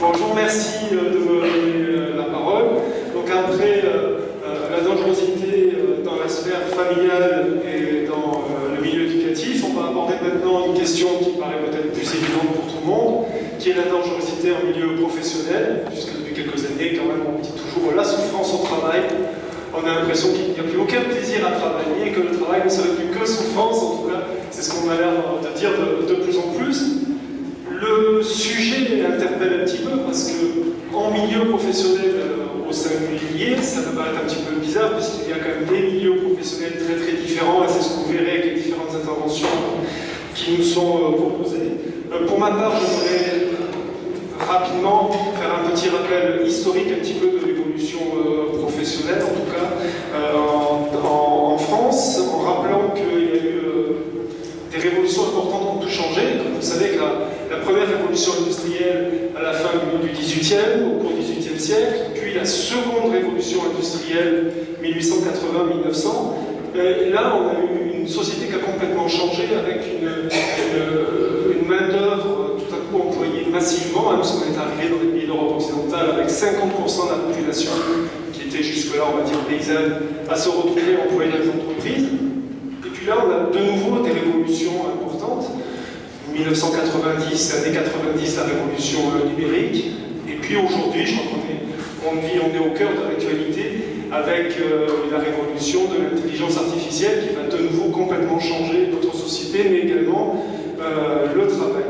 Bon, je vous remercie de me donner la parole. Donc après la dangerosité dans la sphère familiale et dans le milieu éducatif, on va aborder maintenant une question qui paraît peut-être plus évidente pour tout le monde, qui est la dangerosité en milieu professionnel, puisque depuis quelques années, quand même, on dit toujours la souffrance au travail. On a l'impression qu'il n'y a plus aucun plaisir à travailler et que le travail ne serait plus que souffrance, en tout cas, c'est ce qu'on a l'air de dire de plus en plus. Le sujet interpelle un petit peu parce qu'en milieu professionnel au singulier, ça peut paraître un petit peu bizarre puisqu'il y a quand même des milieux professionnels très très différents et c'est ce que vous verrez avec les différentes interventions qui nous sont proposées. Pour ma part, je voudrais rapidement faire un petit rappel historique un petit peu de l'évolution professionnelle, en tout cas en France, en rappelant qu'il y a eu des révolutions importantes qui ont tout changé. Comme vous savez que la première révolution industrielle à la fin du XVIIIe, au cours du XVIIIe siècle, puis la seconde révolution industrielle 1880-1900, et là on a eu une société qui a complètement changé avec une main-d'œuvre tout à coup employée massivement, hein, parce qu'on est arrivé dans les pays d'Europe occidentale avec 50% de la population qui était jusque-là, on va dire, paysanne, à se retrouver employée dans les entreprises. Et puis là, on a de nouveau des révolutions importantes. 1990, années 90, la révolution numérique. Et puis aujourd'hui, je crois qu'on est au cœur de l'actualité avec la révolution de l'intelligence artificielle qui va de nouveau complètement changer notre société, mais également le travail.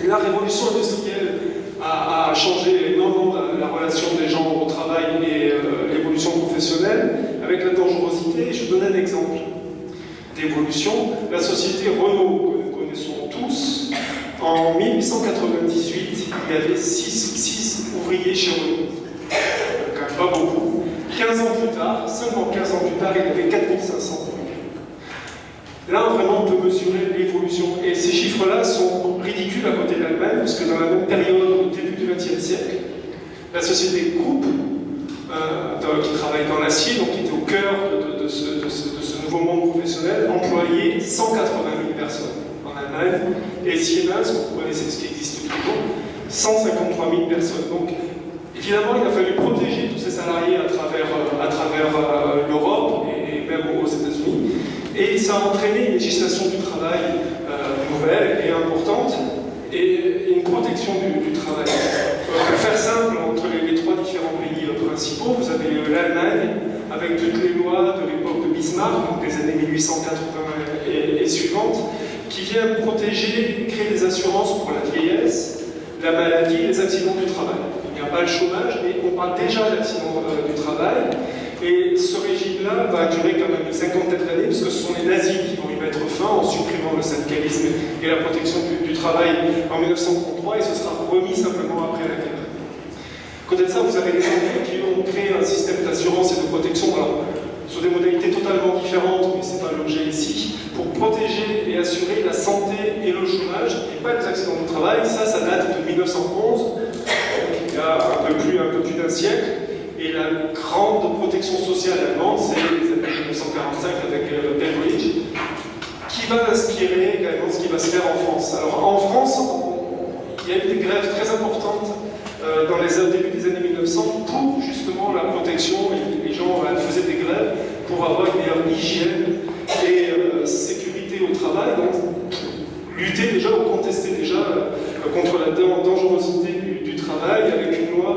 La révolution industrielle a changé énormément la relation des gens au travail et l'évolution professionnelle avec la dangerosité. Je vous donne un exemple d'évolution. La société Renault, que nous connaissons tous, en 1898, il y avait 6 ouvriers chez Renault. Quand même pas beaucoup. 15 ans plus tard, seulement 15 ans plus tard, il y avait 4500 ouvriers. Là, vraiment, on peut mesurer l'évolution. Et ces chiffres-là sont ridicules à côté de l'Allemagne, parce que dans la même période, au début du XXe siècle, la société Krupp, qui travaille dans l'acier, donc qui était au cœur de ce nouveau monde professionnel, employait 180 000 personnes en Allemagne, et Siemens, vous connaissez ce qui existe toujours, 153 000 personnes. Donc, évidemment, il a fallu protéger tous ces salariés à travers l'Europe et même aux États-Unis. Et ça a entraîné une législation du travail nouvelle et importante et une protection du travail. Pour faire simple, entre les trois différents pays principaux, vous avez l'Allemagne avec toutes les lois de l'époque de Bismarck, donc des années 1880 et suivantes, qui viennent protéger, créer des assurances pour la vieillesse, la maladie et les accidents du travail. Il n'y a pas le chômage, mais on parle déjà d'accidents du travail. Et ce régime-là va durer quand même une cinquantaine d'années, parce que ce sont les nazis qui vont y mettre fin en supprimant le syndicalisme et la protection du travail en 1933, et ce sera remis simplement après la guerre. À côté de ça, vous avez les Anglais qui ont créé un système d'assurance et de protection, alors, sur des modalités totalement différentes, mais ce n'est pas l'objet ici, pour protéger et assurer la santé et le chômage, et pas les accidents du travail. Ça date de 1911, donc il y a un peu plus d'un siècle. Et la grande protection sociale allemande, c'est les années 1945 avec Beveridge, qui va inspirer également ce qui va se faire en France. Alors en France, il y a eu des grèves très importantes dans les débuts des années 1900 pour justement la protection. Et les gens faisaient des grèves pour avoir une meilleure hygiène et sécurité au travail, donc lutter déjà ou contester déjà contre la dangerosité du travail avec une loi.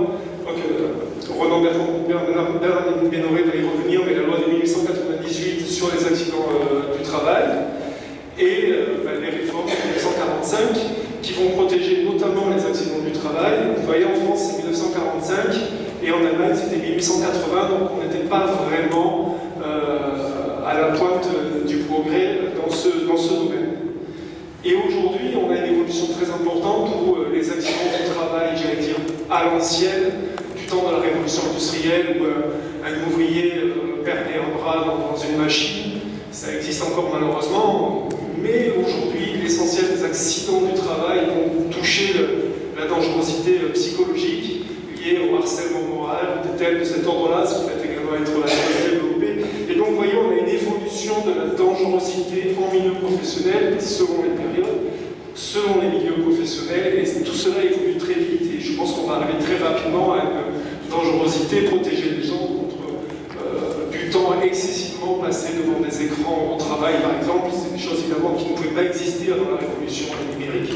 Ronan Bénoré va y revenir, mais la loi de 1898 sur les accidents du travail et les réformes de 1945 qui vont protéger notamment les accidents du travail. Vous voyez, en France c'est 1945 et en Allemagne c'était 1880, donc on n'était pas vraiment à la pointe du progrès dans ce domaine. Et aujourd'hui, on a une évolution très importante où les accidents du travail, j'allais dire, à l'ancienne, du temps de la révolution industrielle où un ouvrier perdait un bras dans une machine, ça existe encore malheureusement, mais aujourd'hui, l'essentiel des accidents du travail vont toucher la dangerosité psychologique liée au harcèlement moral, des thèmes de cet ordre-là, ce qui va également être développé. Et donc, vous voyez, on a une évolution de la dangerosité en milieu professionnel selon les périodes, selon les milieux professionnels, et tout cela évolue très vite. Et pense qu'on va arriver très rapidement à une dangerosité, protéger les gens contre du temps excessivement passé devant des écrans au travail, par exemple. C'est des choses évidemment qui ne pouvaient pas exister avant la révolution numérique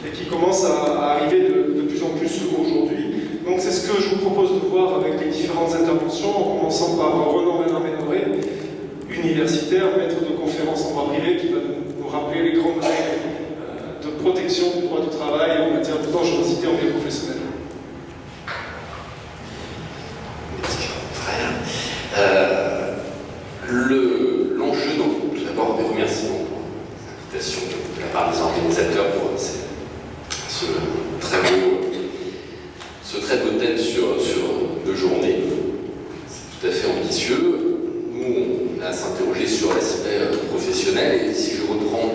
et qui commencent à arriver de plus en plus aujourd'hui. Donc c'est ce que je vous propose de voir avec les différentes interventions, en commençant par Renan Ménoré, universitaire, maître de conférences en droit privé, qui va nous rappeler les grandes règles de protection du droit du travail en matière de dangerosité en milieu professionnel. L'enjeu, donc, tout d'abord des remerciements pour l'invitation de la part des organisateurs pour ce très beau thème sur 2 journées. C'est tout à fait ambitieux. Nous, on a s'interrogé sur l'aspect professionnel, et si je reprends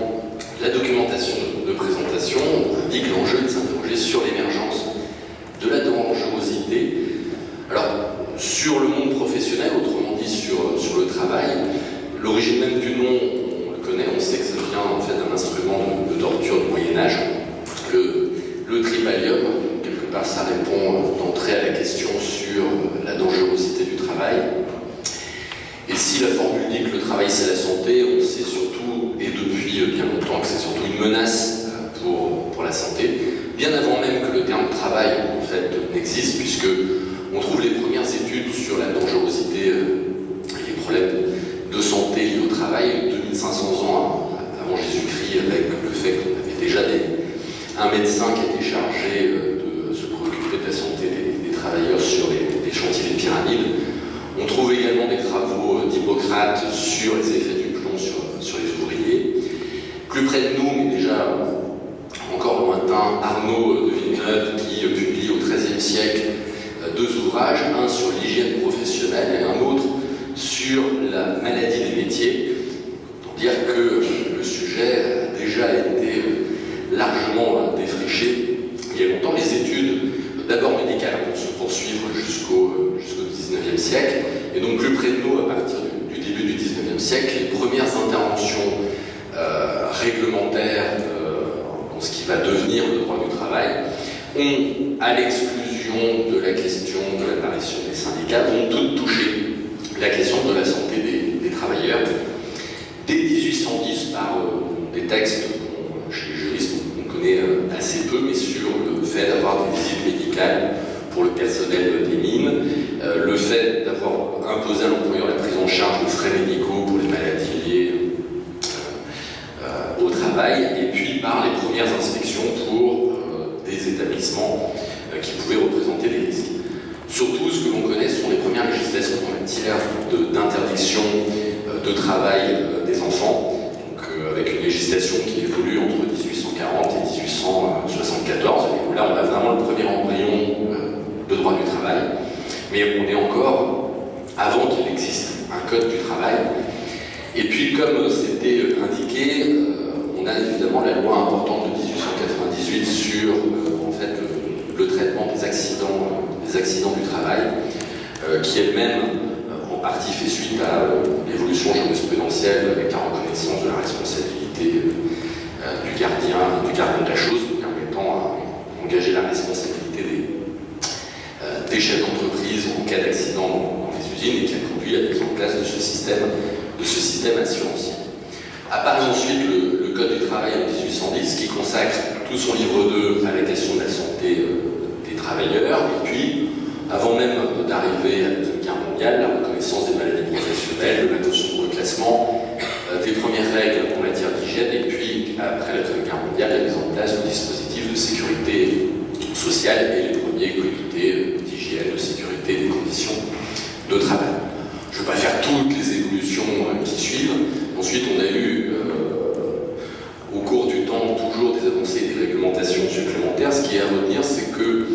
la documentation de présentation, on indique l'enjeu de s'interroger sur l'émergence de la dangerosité. Alors, sur le monde professionnel, autrement dit sur le travail, l'origine même du nom, on le connaît, on sait que ça vient en fait d'un instrument de torture du Moyen-Âge, le tripalium. Quelque part, ça répond d'entrée à la question sur la dangerosité du travail. Et si la formule dit que le travail c'est la santé, on sait surtout, et depuis bien longtemps, que c'est surtout une menace pour la santé, bien avant même que le terme travail en fait n'existe, puisque on trouve les premières études sur la dangerosité et les problèmes de santé liés au travail 2500 ans avant Jésus-Christ, avec le fait qu'on avait déjà un médecin qui était chargé de se préoccuper de la santé des travailleurs sur les chantiers des pyramides. On trouve également des travaux d'Hippocrate sur les effets du plomb sur les ouvriers. Plus près de nous, mais déjà encore lointain, Arnaud de Villeneuve qui publie au XIIIe siècle 2 ouvrages, un sur l'hygiène professionnelle et un autre sur la maladie des métiers. Pour dire que le sujet a déjà été largement défriché il y a longtemps. Les études, d'abord médicales, vont se poursuivre jusqu'au XIXe siècle, et donc plus près de nous, à partir du début du XIXe siècle, les premières interventions réglementaires dans ce qui va devenir le droit du travail ont, à l'exclusion de la question de l'apparition des syndicats, ont toutes touché la question de la santé des travailleurs. Dès 1810, par des textes chez les juristes on connaît assez peu, mais sur le fait d'avoir des visites médicales pour le personnel des mines, le fait d'avoir imposé à l'employeur la prise en charge de frais médicaux pour les maladies liées au travail, et puis par les premières inspections pour des établissements qui pouvaient représenter des risques. Surtout, ce que l'on connaît sont les premières législations en matière d'interdiction de travail des enfants, donc, avec une législation qui évolue entre 1840 et 1874, et où là on a vraiment le premier embryon de droit du travail, mais on est encore avant qu'il existe un code du travail. Et puis, comme c'était indiqué, on a évidemment la loi importante de 1898 sur en fait, le traitement des accidents du travail, qui elle-même en partie fait suite à l'évolution jurisprudentielle avec la reconnaissance de la responsabilité du gardien de la chose, permettant d'engager la responsabilité des chefs d'entreprise en cas d'accident dans les usines, et qui a conduit à la mise en place de ce système assurantiel. Apparaît ensuite le Code du travail en 1810, qui consacre tout son livre 2 à la question de la santé des travailleurs, et puis, avant même d'arriver à la Deuxième Guerre mondiale, la reconnaissance des maladies professionnelles, de la notion de reclassement, des premières règles en matière d'hygiène, et puis, après la Deuxième Guerre mondiale, la mise en place de dispositifs de sécurité sociale et les premiers comités d'hygiène, de sécurité des conditions de travail. Je ne vais pas faire toutes les évolutions qui suivent. Ensuite, on a eu, au cours du temps, toujours des avancées et des réglementations supplémentaires. Ce qui est à retenir, c'est que,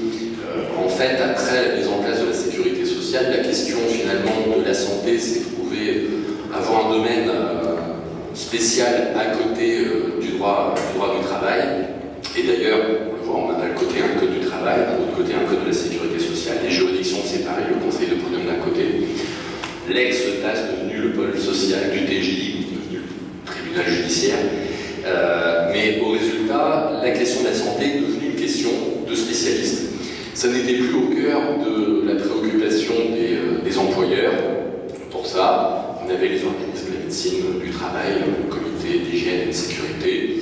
en fait, après la mise en place de la sécurité sociale, la question finalement de la santé s'est trouvée avoir un domaine spécial à côté du droit du travail. Et d'ailleurs, on le voit, on a d'un côté un code du travail, d'un autre côté un code de la sécurité sociale. Les juridictions séparées, le Conseil de prud'homme d'un côté, l'ex-TAS devenu le pôle social du TGI, devenu le tribunal judiciaire. Mais au résultat, la question de la santé est devenue une question de spécialistes. Ça n'était plus au cœur de la préoccupation des employeurs. Pour ça, on avait les organismes de la médecine du travail, le comité d'hygiène et de sécurité,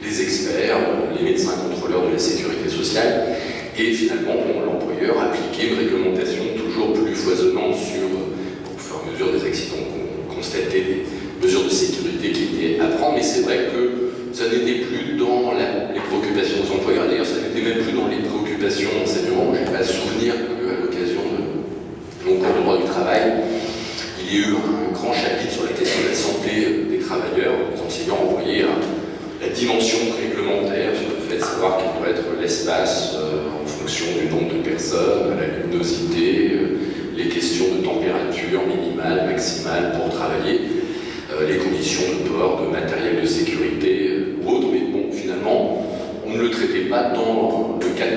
les experts, les médecins contrôleurs de la sécurité sociale, et finalement, l'employeur appliquait une réglementation toujours plus foisonnante sur, au fur et à mesure des accidents qu'on constatait, des mesures de sécurité qui étaient à prendre, mais c'est vrai que ça n'était plus dans les préoccupations des employeurs, d'ailleurs ça n'était même plus dans les préoccupations d'enseignement. Je n'ai pas souvenir qu'à l'occasion de mon cours de droit du travail, il y a eu un grand chapitre sur la question de la santé des travailleurs. Les enseignants envoyaient la dimension réglementaire sur le fait de savoir quel doit être l'espace en fonction du nombre de personnes, la luminosité, les questions de température minimale, maximale pour travailler, les conditions de port, de matériel de sécurité ou autres. Mais bon, finalement, on ne le traitait pas dans le cadre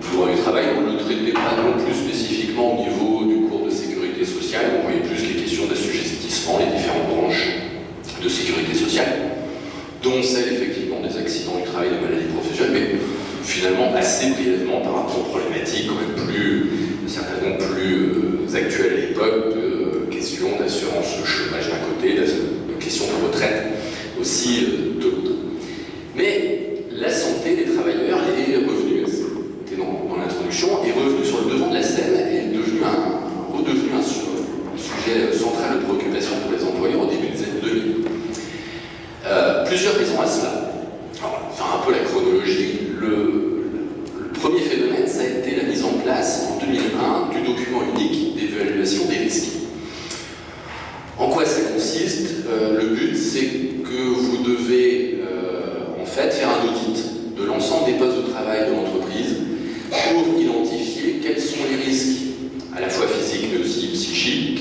du droit du travail, on ne le traitait pas non plus spécifiquement au niveau du cours de sécurité sociale, on voyait plus les questions d'assujettissement, les différentes branches de sécurité sociale, dont celle effectivement des accidents du travail, des maladies professionnelles, mais finalement assez brièvement par rapport aux problématiques quand même certainement plus actuelles à l'époque, de questions d'assurance chômage d'un côté, de questions de retraite aussi de l'autre. Mais la santé des travailleurs est revenue, c'était dans l'introduction, est revenue sur le devant de la scène et est redevenu un sujet central de préoccupation pour les employeurs au début des années 2000. Plusieurs raisons à cela. Alors, on va faire un peu la chronologie. Le premier phénomène, ça a été la mise en place en 2001 du document unique d'évaluation des risques. En quoi ça consiste? Le but, c'est que vous devez en fait faire un audit de l'ensemble des postes de travail de l'entreprise pour identifier quels sont les risques, à la fois physiques mais aussi psychiques,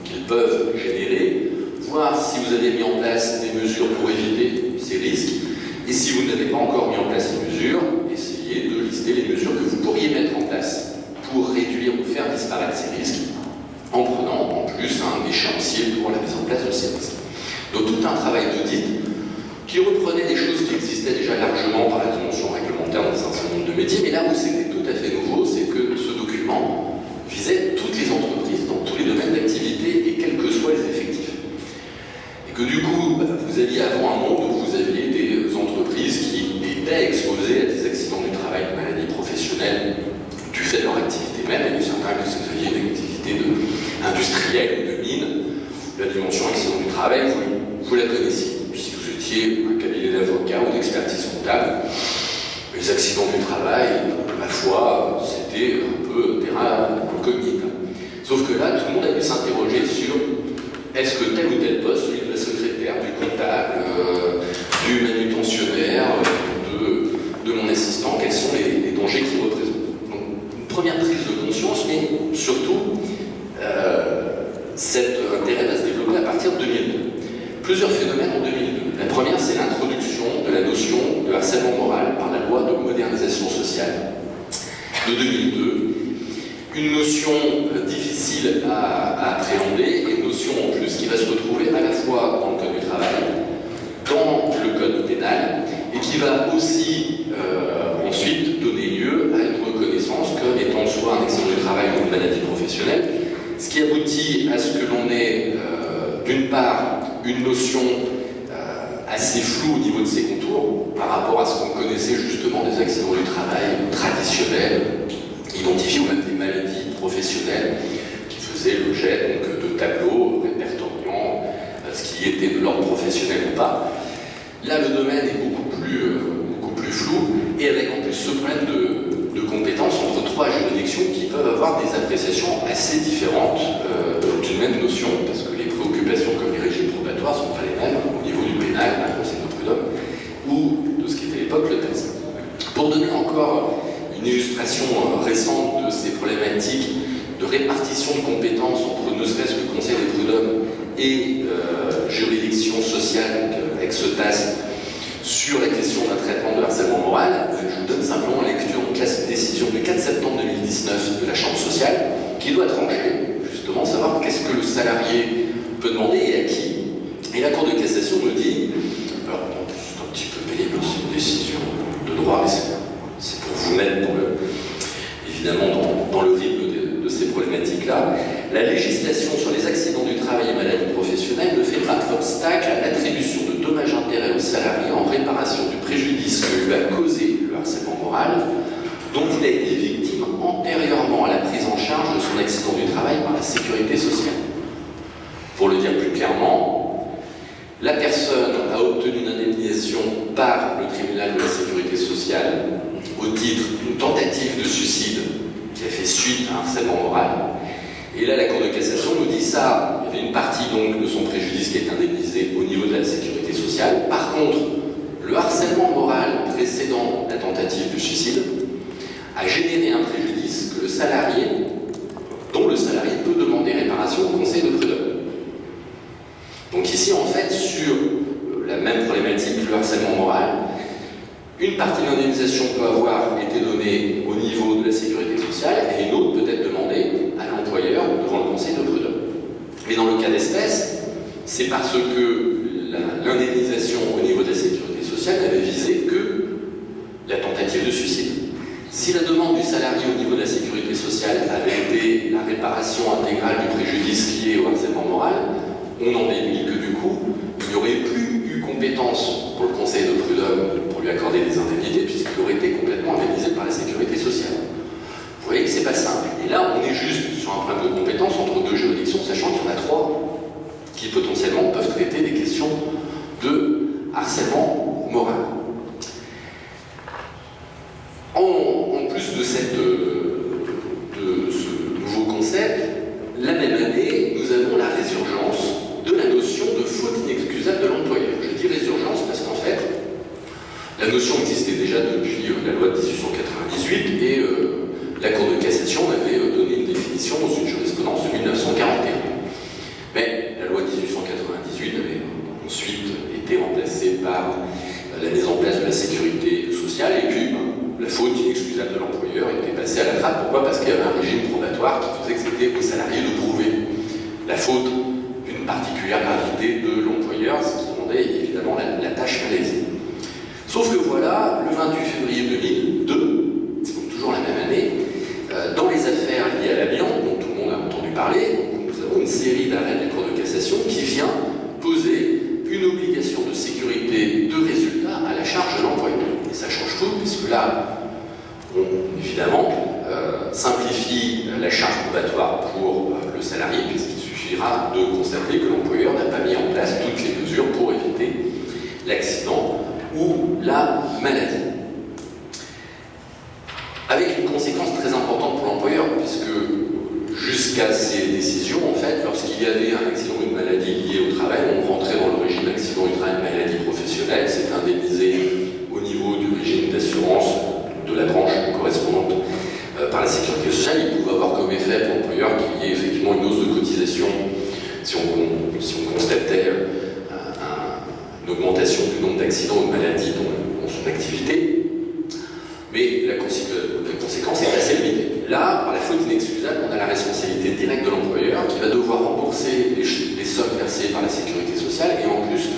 qu'ils peuvent générer, voir si vous avez mis en place des mesures pour éviter ces risques, et si vous n'avez pas encore mis en place ces mesures, essayez de lister les mesures que vous pourriez mettre en place pour réduire ou faire disparaître ces risques, en prenant en plus un échéancier pour la mise en place de ces risques. Donc tout un travail d'audit qui reprenait des choses qui existaient déjà largement par la dimension réglementaire dans un certain nombre de métiers, mais là où c'était tout à fait nouveau, c'est que ce document visait toutes les entreprises dans tous les domaines d'activité et quels que soient les effectifs. Et que du coup, vous aviez avant un monde où vous aviez des entreprises qui étaient exposées à des accidents du travail, de maladies professionnelles, du fait de leur activité même, et certains que vous aviez une activité industrielle ou de mine. La dimension accident du travail, vous la connaissiez. Si vous étiez un cabinet d'avocats ou d'expertise comptable, les accidents du travail, ma foi, c'était un peu terrain incognito. Sauf que là, tout le monde a pu s'interroger sur est-ce que tel ou tel poste, celui de la secrétaire, du comptable, du manutentionnaire, de mon assistant, quels sont les dangers qu'il représente. Donc, une première prise de conscience, mais surtout, cet intérêt va se développer à partir de 2002. Plusieurs phénomènes en 2002. La première, c'est l'introduction de la notion de harcèlement moral par la loi de modernisation sociale de 2002. Une notion difficile à appréhender, et une notion en plus qui va se retrouver à la fois dans le Code du travail, dans le Code pénal, et qui va aussi ensuite donner lieu à une reconnaissance comme étant soit un accident du travail ou une maladie professionnelle, ce qui aboutit à ce que l'on ait d'une part une notion assez floue au niveau de ses contours par rapport à ce qu'on connaissait justement des accidents du travail traditionnels, identifiés, ou même des maladies professionnelles qui faisaient l'objet donc de tableaux répertoriant ce qui était de l'ordre professionnel ou pas. Là, le domaine est beaucoup plus flou, et avec en plus ce problème de compétence entre trois juridictions qui peuvent avoir des appréciations assez différentes d'une même notion, parce que les préoccupations comme les régimes probatoires ne sont pas les mêmes au niveau du pénal, la Conseil de prud'homme, ou de ce qui était à l'époque le texte. Pour donner encore une illustration récente de ces problématiques de répartition de compétences entre ne serait-ce que le Conseil des prud'hommes et juridiction sociale, donc ex-TAS, sur la question d'un traitement de harcèlement moral, je vous donne simplement la lecture de la décision du 4 septembre 2019 de la Chambre sociale, qui doit trancher, justement, savoir qu'est-ce que le salarié peut demander et à qui. Et la Cour de cassation me dit, alors c'est un petit peu pénible, c'est une décision de droit, mais c'est pour vous mettre évidemment dans le rythme de ces problématiques-là. La législation sur les accidents du travail et maladies professionnelles ne fait pas obstacle à l'attribution de dommages-intérêts aux salariés en réparation du préjudice que lui a causé le harcèlement moral, dont il a été victime antérieurement à la prise en charge de son accident du travail par la sécurité sociale. Pour le dire plus clairement, la personne a obtenu une indemnisation par le tribunal de la sécurité sociale au titre d'une tentative de suicide qui a fait suite à un harcèlement moral. Et là, la Cour de cassation nous dit ça, il y avait une partie donc de son préjudice qui est indemnisée au niveau de la sécurité sociale. Par contre, le harcèlement moral précédant la tentative de suicide a généré un préjudice que dont le salarié peut demander réparation au Conseil de prud'homme. Donc ici, en fait, sur la même problématique, le harcèlement moral, une partie de l'indemnisation peut avoir été donnée au niveau de la sécurité sociale et une autre peut être demandée à l'employeur devant le Conseil de prud'homme. Mais dans le cas d'espèce, c'est parce que l'indemnisation au niveau de la sécurité sociale n'avait visé que la tentative de suicide. Si la demande du salarié au niveau de la sécurité sociale avait été la réparation intégrale du préjudice lié au harcèlement moral, on en déduit que du coup, il n'y aurait plus eu compétence pour le Conseil de prud'homme pour lui accorder des indemnités, puisqu'il aurait été complètement indemnisé par la sécurité sociale. Vous voyez que c'est pas simple. Et là, on est juste sur un problème de compétence entre deux juridictions, sachant qu'il y en a trois qui potentiellement peuvent traiter des questions de harcèlement moral. En plus de ce nouveau concept, la même année, nous avons la résurgence de la notion de faute inexcusable de l'employeur. Je dis résurgence parce qu'en fait, la notion existait déjà depuis la loi de 1898 et la Cour de cassation avait donné une définition dans une jurisprudence de 1941. Mais la loi de 1898 avait ensuite été remplacée par la mise en place de la sécurité sociale et puis la faute inexcusable de l'employeur était passée à la trappe. Pourquoi ? Parce qu'il y avait un régime probatoire qui faisait que c'était aux salariés de prouver la faute d'une particulière gravité de l'employeur, ce qui rendait évidemment la tâche malaisée. Sauf que voilà, le 28 février 2002, toujours la même année, dans les affaires liées à l'amiante, dont tout le monde a entendu parler, nous avons une série d'arrêts de la Cour de cassation qui vient poser une obligation de sécurité de résultat à la charge de l'employeur. Et ça change tout, puisque là, on, évidemment, simplifie la charge probatoire pour le salarié, puisqu'il suffira de constater que l'employeur n'a pas mis en place toutes les mesures pour éviter l'accident ou la maladie. Avec une conséquence très importante pour l'employeur, puisque jusqu'à ces décisions, en fait, lorsqu'il y avait un accident ou une maladie liée au travail, on rentrait dans le régime accident du travail, maladie professionnelle, c'était indemnisé au niveau du régime d'assurance de la branche correspondante par la sécurité sociale. Il pouvait avoir comme effet pour l'employeur qu'il y ait effectivement une hausse de cotisation si on constatait une augmentation du nombre d'accidents ou de maladies dans son activité. Mais la conséquence est assez limitée. Là, par la faute inexcusable, on a la responsabilité directe de l'employeur qui va devoir rembourser les sommes versées par la sécurité sociale et en plus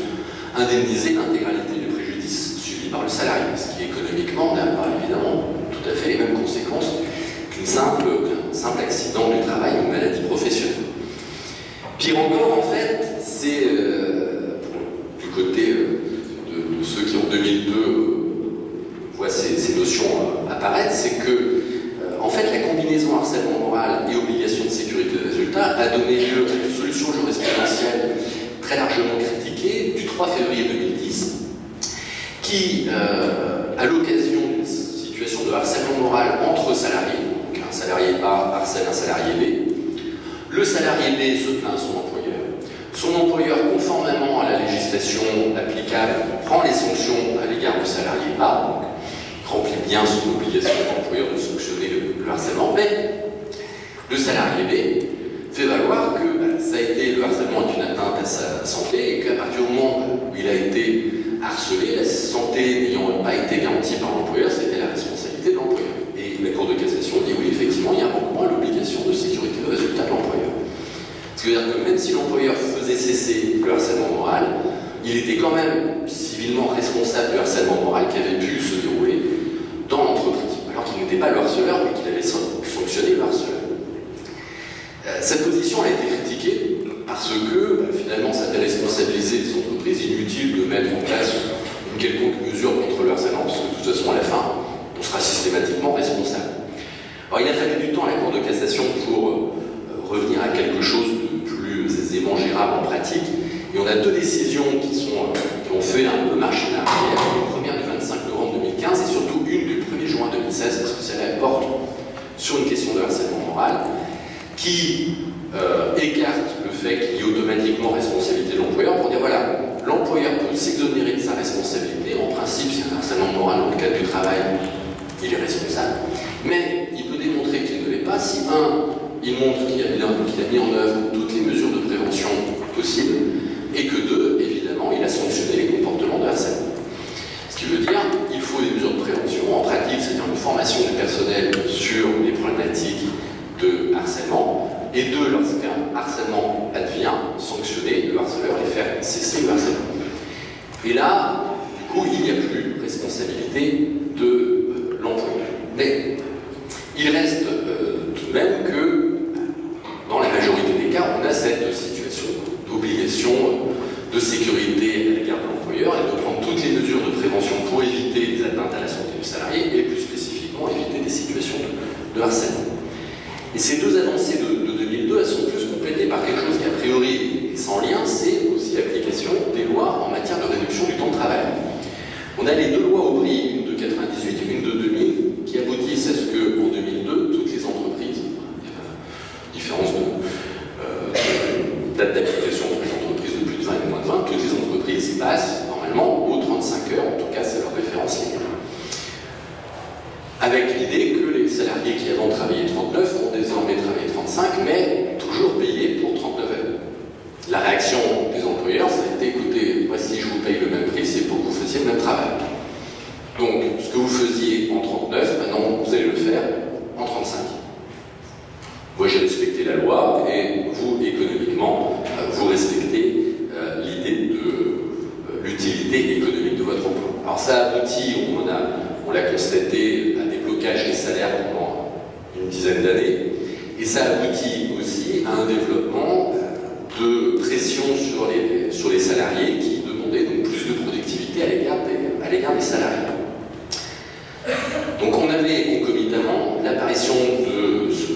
indemniser l'intégralité du préjudice subi par le salarié, ce qui économiquement n'a pas évidemment tout à fait les mêmes conséquences qu'un simple accident du travail ou maladie professionnelle. Pire encore, en fait, c'est du côté de ceux qui en 2002 voient ces notions apparaître, c'est que en fait la combinaison harcèlement moral et obligation de sécurité de résultat a donné lieu à une solution jurisprudentielle très largement critiquée du 3 février 2010 qui, à l'occasion d'une situation de harcèlement moral entre salariés, donc un salarié A harcèle un salarié B, le salarié B se plaint à son employeur, conformément à la législation applicable, prend les sanctions à l'égard du salarié A, donc remplit bien son obligation d'employeur de sanctionner le harcèlement, mais le salarié B fait valoir que ça a été, le harcèlement est une atteinte à sa santé et qu'à partir du moment où il a été harcelé, la santé n'ayant pas été garantie par l'employeur, c'était la responsabilité de l'employeur. Et la Cour de cassation dit oui, effectivement, il y a un manquement à l'obligation de sécurité de résultat de l'employeur. Ce qui veut dire que même si l'employeur faisait cesser le harcèlement moral, il était quand même civilement responsable du harcèlement moral qui avait pu se dérouler dans l'entreprise, alors qu'il n'était pas le harceleur, mais qu'il avait sanctionné le harceleur. Cette position a été critiquée parce que finalement ça déresponsabilisait les entreprises. Inutile de mettre en place une quelconque mesure contre le harcèlement, parce que de toute façon à la fin on sera systématiquement responsable. Alors il a fallu du temps à la Cour de cassation pour revenir à quelque chose de plus aisément gérable en pratique, et on a deux décisions qui ont fait un peu marcher en arrière. Une première du 25 novembre 2015 et surtout une du 1er juin 2016, parce que celle-là porte sur une question de harcèlement moral, qui écarte le fait qu'il y ait automatiquement responsabilité de l'employeur pour dire voilà, l'employeur peut s'exonérer de sa responsabilité. En principe, si un harcèlement moral dans le cadre du travail, il est responsable. Mais il peut démontrer qu'il ne l'est pas si, il montre qu'il a mis en œuvre toutes les mesures de prévention possibles, et que deux, évidemment, il a sanctionné les comportements de harcèlement. Ce qui veut dire qu'il faut des mesures de prévention. En pratique, c'est-à-dire une formation du personnel sur les problématiques de harcèlement, et deux, lorsqu'un harcèlement advient, sanctionner le harceleur et faire cesser le harcèlement. Et là, du coup, il n'y a plus de responsabilité de l'employeur. Mais il reste tout de même que, dans la majorité des cas, on a cette situation d'obligation de sécurité à l'égard de l'employeur et de prendre toutes les mesures de prévention pour éviter les atteintes à la santé du salarié et plus spécifiquement éviter des situations de harcèlement. Et ces deux avancées de 2002, elles sont plus complétées par quelque chose qui a priori est sans lien, c'est aussi l'application des lois en matière de réduction du temps de travail. On a les deux lois Aubry, une de 98 et une de 2000, qui aboutissent à ce qu'en 2002, toutes les entreprises, différence de date d'application entre les entreprises de plus de 20 et de moins de 20, toutes les entreprises passent normalement aux 35 heures, en tout cas c'est leur référence légale. Avec l'idée que les salariés qui avant travaillaient 39 vont désormais travailler 35, mais toujours payés pour 39 heures. La réaction des employeurs, ça a été, écoutez, moi si je vous paye le même prix, c'est pour que vous fassiez le même travail. Donc, ce que vous faisiez en 39, maintenant vous allez le faire en 35. Moi j'ai respecté la loi, et vous, économiquement, vous respectez l'idée de l'utilité économique de votre emploi. Alors ça aboutit, on l'a constaté, à des blocages des salaires pendant une dizaine d'années, et ça aboutit aussi à un développement de pression sur les salariés qui demandaient donc plus de productivité à l'égard des salariés. Donc on avait concomitamment l'apparition de ce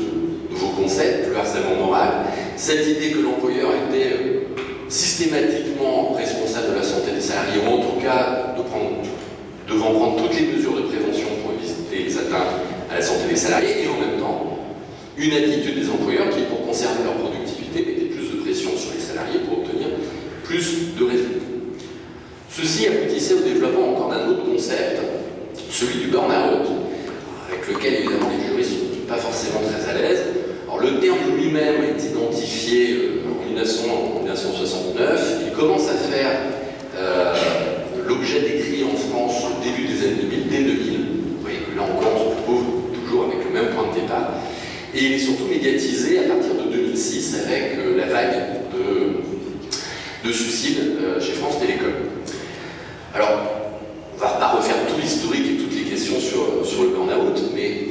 nouveau concept, le harcèlement moral, cette idée que l'employeur était systématiquement responsable de la santé des salariés, ou en tout cas devant prendre toutes les mesures de prévention pour éviter les atteintes à la santé des salariés, et en même temps, une attitude des employeurs qui, pour conserver leur productivité, mettait plus de pression sur les salariés pour obtenir plus de résultats. Ceci aboutissait au développement encore d'un autre concept, celui du burn-out, avec lequel évidemment les juristes ne sont pas forcément très à l'aise. Alors le terme lui-même est identifié en 1969, il commence à faire l'objet d'écrits en France au début des années 2000, dès 2000. Vous voyez que là encore on se retrouve toujours avec le même point de départ. Et il est surtout médiatisé à partir de 2006 avec la vague de suicides chez France Télécom. Alors, on ne va pas refaire tout l'historique et toutes les questions sur le burn-out, mais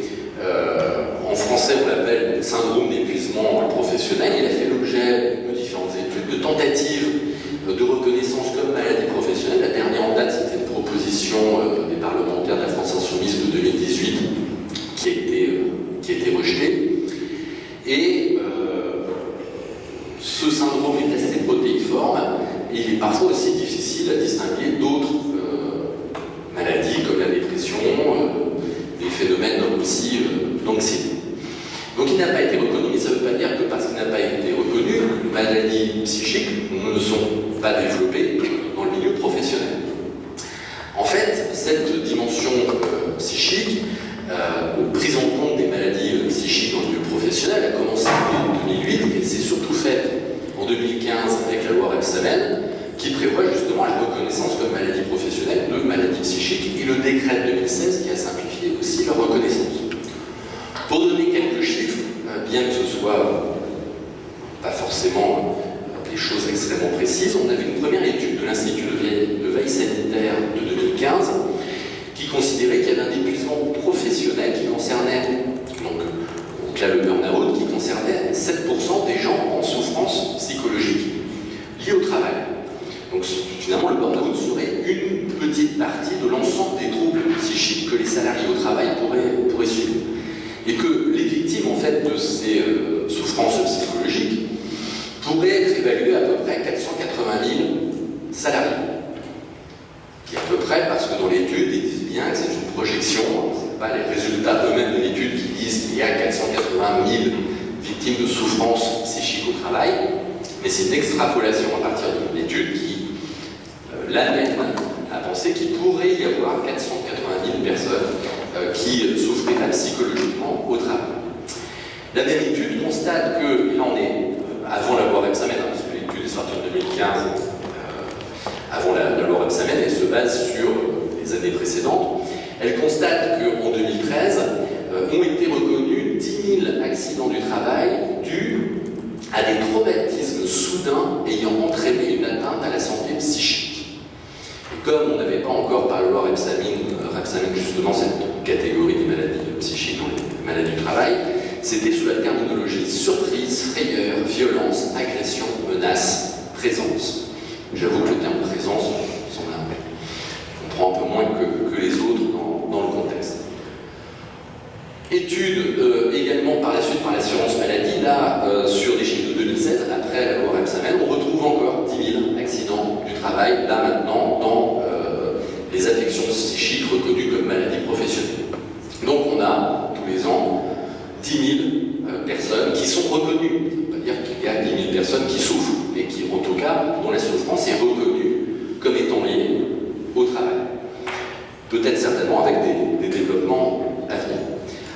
en français on l'appelle syndrome d'épuisement professionnel. Il a fait l'objet de différentes études, de tentatives de reconnaissance comme maladie professionnelle. La dernière en date, c'était une proposition des parlementaires de la France Insoumise de 2018 qui a été rejetée. Et ce syndrome est assez protéiforme et il est parfois aussi difficile à distinguer d'autres maladies comme la dépression, des phénomènes aussi d'anxiété. Donc il n'a pas été reconnu, mais ça ne veut pas dire que parce qu'il n'a pas été reconnu, les maladies psychiques ne sont pas développées dans le milieu professionnel. En fait, cette dimension psychique, prise en compte des maladies psychiques dans le milieu professionnel, a commencé en 2008 et s'est surtout faite en 2015 avec la loi Rebsamen, qui prévoit justement la reconnaissance comme maladie professionnelle de maladies psychiques, et le décret de 2016 qui a simplifié aussi leur reconnaissance. Pour donner quelques chiffres, bien que ce soit pas forcément des choses extrêmement précises, on avait une première étude de l'Institut de veille sanitaire de 2015 qui qui considérait qu'il y avait un épuisement professionnel qui concernait, donc là le burn-out, qui concernait 7% des gens en souffrance psychologique liée au travail. Donc finalement le burn-out serait une petite partie de l'ensemble des troubles psychiques que les salariés au travail pourraient suivre. Et que les victimes en fait de ces souffrances psychologiques pourraient être évaluées à peu près à 480 000 salariés. Qui est à peu près, parce que dans l'étude, ils disent bien que c'est une projection, ce n'est pas les résultats eux-mêmes de l'étude qui disent qu'il y a 480 000 victimes de souffrances psychiques au travail, mais c'est une extrapolation à partir de l'étude qui l'amène à penser qu'il pourrait y avoir 480 000 personnes qui souffriraient psychologiquement au travail. La même étude constate que, et là on est avant la loi Rebsamen, parce que l'étude est sortie en 2015, avant la loi Rebsamen, elle se base sur les années précédentes. Elle constate qu'en 2013, ont été reconnus 10 000 accidents du travail dus à des traumatismes soudains ayant entraîné une atteinte à la santé psychique. Et comme on n'avait pas encore par la loi Rebsamen justement cette catégorie des maladies psychiques dans les maladies du travail, c'était sous la terminologie surprise, frayeur, violence, agression, menace, présence. J'avoue que le terme présence on prend un peu moins que les autres dans le contexte. Étude également par la suite par l'assurance maladie, là sur des chiffres de 2016, après la loi Rebsamen, on retrouve encore 10 000 accidents du travail, là maintenant dans les affections psychiques reconnues comme maladies professionnelles. Donc on a tous les ans 10 000 personnes qui sont reconnues. Ça ne veut pas dire qu'il y a 10 000 personnes qui souffrent, mais qui, en tout cas, dont la souffrance est reconnue comme étant liée au travail. Peut-être certainement avec des développements à venir.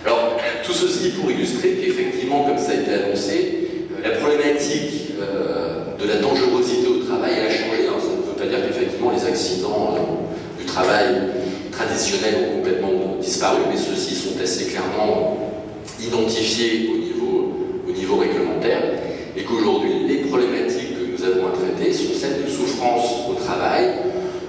Alors, tout ceci pour illustrer qu'effectivement, comme ça a été annoncé, la problématique de la dangerosité au travail a changé. Alors, ça ne veut pas dire qu'effectivement les accidents du travail traditionnels ont complètement disparu, mais ceux-ci sont assez clairement identifiés au niveau réglementaire, et qu'aujourd'hui, les problématiques que nous avons à traiter sont celles de souffrance au travail,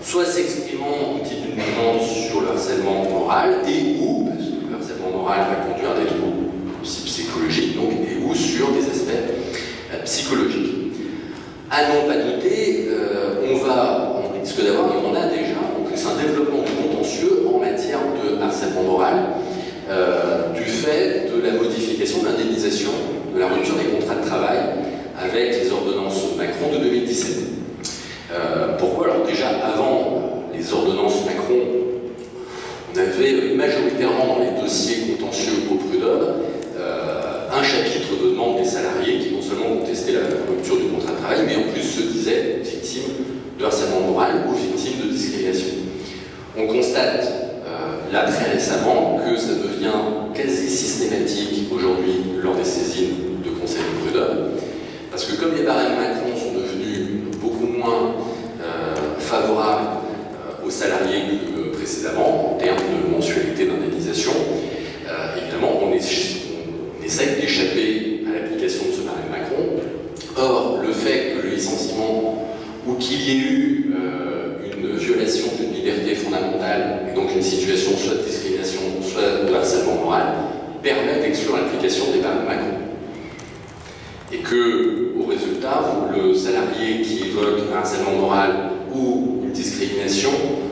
soit s'exprimant au titre d'une demande sur le harcèlement moral, et ou, parce que le harcèlement moral va conduire à des troubles aussi psychologiques, donc, et ou sur des aspects psychologiques. À n'en pas douter, on risque d'avoir, et on a déjà, en plus, un développement du contentieux en matière de harcèlement moral, du fait de la modification de l'indemnisation de la rupture des contrats de travail avec les ordonnances Macron de 2017. Pourquoi? Alors déjà, avant les ordonnances Macron, on avait majoritairement dans les dossiers contentieux au prud'homme un chapitre de demande des salariés qui non seulement contestaient la rupture du contrat de travail, mais en plus se disaient victimes de harcèlement moral ou victimes de discrimination. On constate là très récemment que ça devient quasi systématique aujourd'hui lors des saisines de conseil de prud'homme, parce que comme les barèmes Macron sont devenus beaucoup moins favorables aux salariés que précédemment en termes de mensualité d'indemnisation, évidemment on essaye d'échapper à l'application de ce barème Macron. Or, le fait que le licenciement ou qu'il y ait eu une violation d'une liberté fondamentale, et donc une situation soit de discrimination, soit de harcèlement moral, permet d'exclure l'application des barèmes Macron. Et que, au résultat, le salarié qui évoque un harcèlement moral ou une discrimination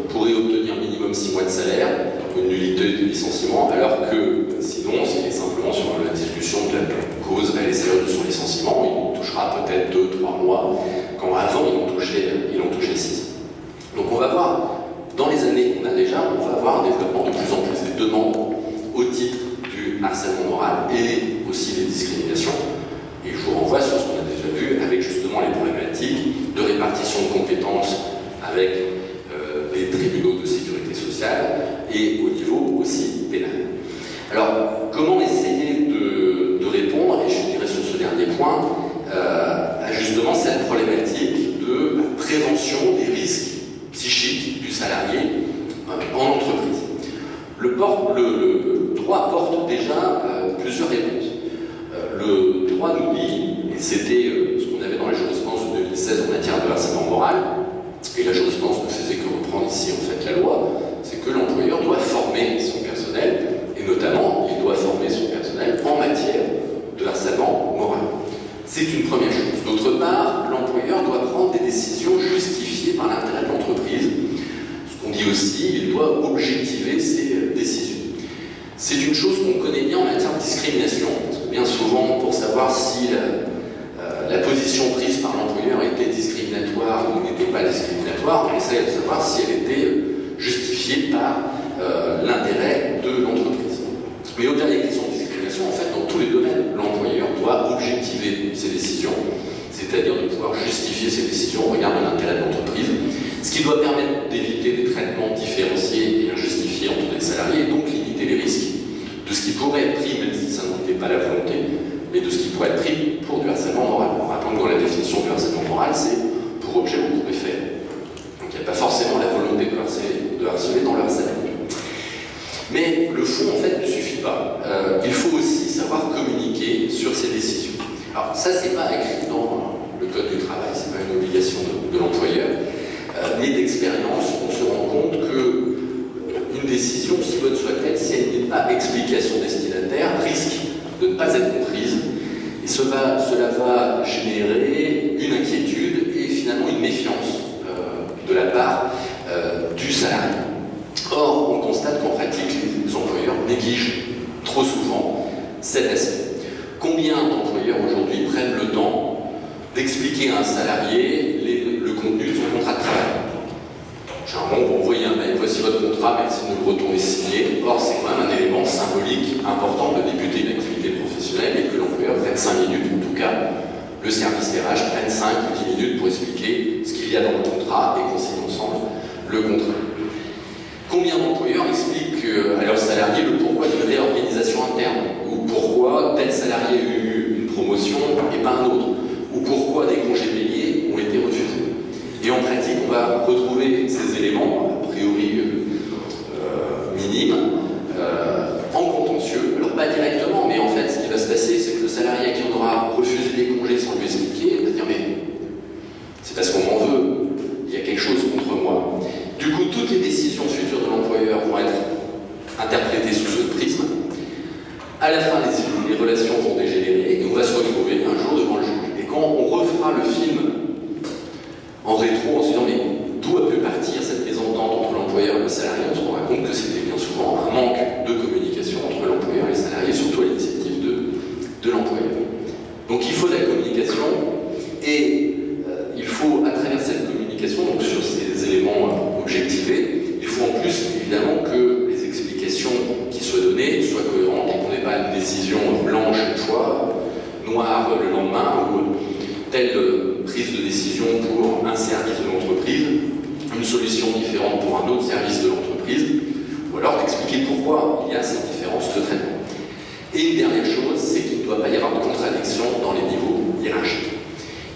pourrait obtenir minimum 6 mois de salaire, une nullité de licenciement, alors que sinon, c'est simplement sur la discussion de la cause à l'extérieur de son licenciement, il touchera peut-être 2-3 mois, quand avant il en touchait 6. Donc on va voir, dans les années qu'on a déjà, on va avoir un développement de plus en plus des demandes au titre du harcèlement moral et aussi des discriminations. Et je vous renvoie sur ce qu'on a déjà vu avec justement les problématiques de répartition de compétences avec les tribunaux de sécurité sociale et au niveau aussi pénal. Alors, comment essayer de répondre, et je dirais sur ce dernier point, à justement cette problématique de prévention des risques psychiques du salarié en entreprise. Le droit apporte déjà plusieurs réponses. Le droit nous dit, et c'était ce qu'on avait dans la jurisprudence de 2016 en matière de harcèlement moral, et la jurisprudence ne faisait que reprendre ici en fait la loi, c'est que l'employeur doit former son personnel, et notamment, il doit former son personnel en matière de harcèlement moral. C'est une première chose. D'autre part, l'employeur doit prendre des décisions justifiées par l'intérêt de l'entreprise. Ce qu'on dit aussi, il doit objectiver ses décisions. C'est une chose qu'on connaît bien en matière de discrimination. Bien souvent, pour savoir si la position prise par l'employeur était discriminatoire ou n'était pas discriminatoire, on essaie de savoir si elle était justifiée par l'intérêt de l'entreprise. Mais au-delà des questions de discrimination, en fait, dans tous les domaines, l'employeur doit objectiver ses décisions, c'est-à-dire de pouvoir justifier ses décisions au regard de l'intérêt de l'entreprise, ce qui doit permettre d'éviter des traitements différenciés et injustifiés entre les salariés, et donc limiter les risques de ce qui pourrait être pris, même si ça n'en était pas la volonté, mais de ce qui pourrait être pris pour du harcèlement moral. Rappelons que dans la définition du harcèlement moral, c'est pour objet ou pour effet. Donc il n'y a pas forcément la volonté de harceler dans le harcèlement. Mais le fond, en fait, ne suffit pas. Il faut aussi savoir communiquer sur ses décisions. Alors ça, c'est pas écrit dans le Code du travail, c'est pas une obligation de l'employeur, mais d'expérience, on se rend compte que une décision, si bonne soit-elle, si elle n'est pas explication destinataire, risque de ne pas être comprise, et cela va générer une inquiétude et finalement une méfiance de la part du salarié. Or, on constate qu'en pratique, les employeurs négligent trop souvent cet aspect. Combien d'employeurs aujourd'hui prennent le temps d'expliquer à un salarié le contenu de son contrat de travail? Généralement, on va envoyer un mail, voici votre contrat, merci de nous le retourner signé. Or, c'est quand même un élément symbolique important de débuter une activité professionnelle et que l'employeur prenne 5 minutes, en tout cas, le service RH prenne 5 ou 10 minutes pour expliquer ce qu'il y a dans le contrat et qu'on signe ensemble le contrat. Combien d'employeurs expliquent à leurs salariés le pourquoi d'une réorganisation interne, ou pourquoi tel salarié a eu une promotion et pas un autre, ou pourquoi des congés payés ont été refusés. Et en pratique, on va retrouver ces éléments, a priori minimes, en contentieux. Alors pas directement, mais en fait, ce qui va se passer, c'est que le salarié qui en aura refusé des congés sans lui expliquer va dire « mais c'est parce qu'on m'en veut, il y a quelque chose contre moi ». Du coup, toutes les décisions futures de l'employeur vont être interprétées sous ce prisme. À la fin, les relations vont dégénérer et on va se retrouver un jour devant le juge. Et quand on refera le film en rétro en se disant mais d'où a pu partir cette mésentente entre l'employeur et le salarié, on se rendra compte que c'était bien souvent un manque de communication entre l'employeur et les salariés, surtout à l'initiative de l'employeur. Donc il faut de la communication et il faut, à travers cette communication, donc sur ces éléments objectivés, il faut en plus évidemment que les explications qui soient données soient cohérentes et qu'on n'ait pas une décision blanche une fois, noire le lendemain, ou telle prise de décision pour un service de l'entreprise, une solution différente pour un autre service de l'entreprise, ou alors d'expliquer pourquoi il y a cette différence de traitement. Et une dernière chose, c'est qu'il ne doit pas y avoir de contradiction dans les niveaux hiérarchiques.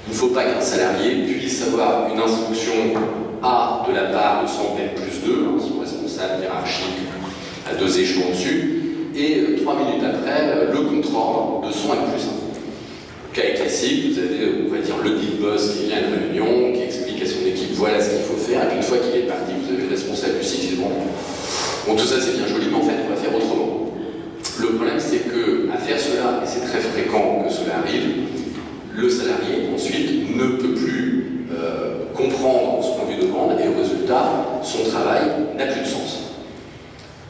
Il ne faut pas qu'un salarié puisse avoir une instruction A de la part de son N+2, son responsable hiérarchique à 2 échelons dessus, et 3 minutes après, le contre-ordre de son N+1. Cas classique, vous avez, on va dire, le big boss qui vient à une réunion, qui explique à son équipe voilà ce qu'il faut faire, et puis une fois qu'il est parti, vous avez le responsable du site qui dit bon, tout ça c'est bien joli, mais en fait on va faire autrement. Le problème c'est que à faire cela, et c'est très fréquent que cela arrive, le salarié ensuite ne peut plus comprendre ce qu'on lui demande, et au résultat, son travail n'a plus de sens.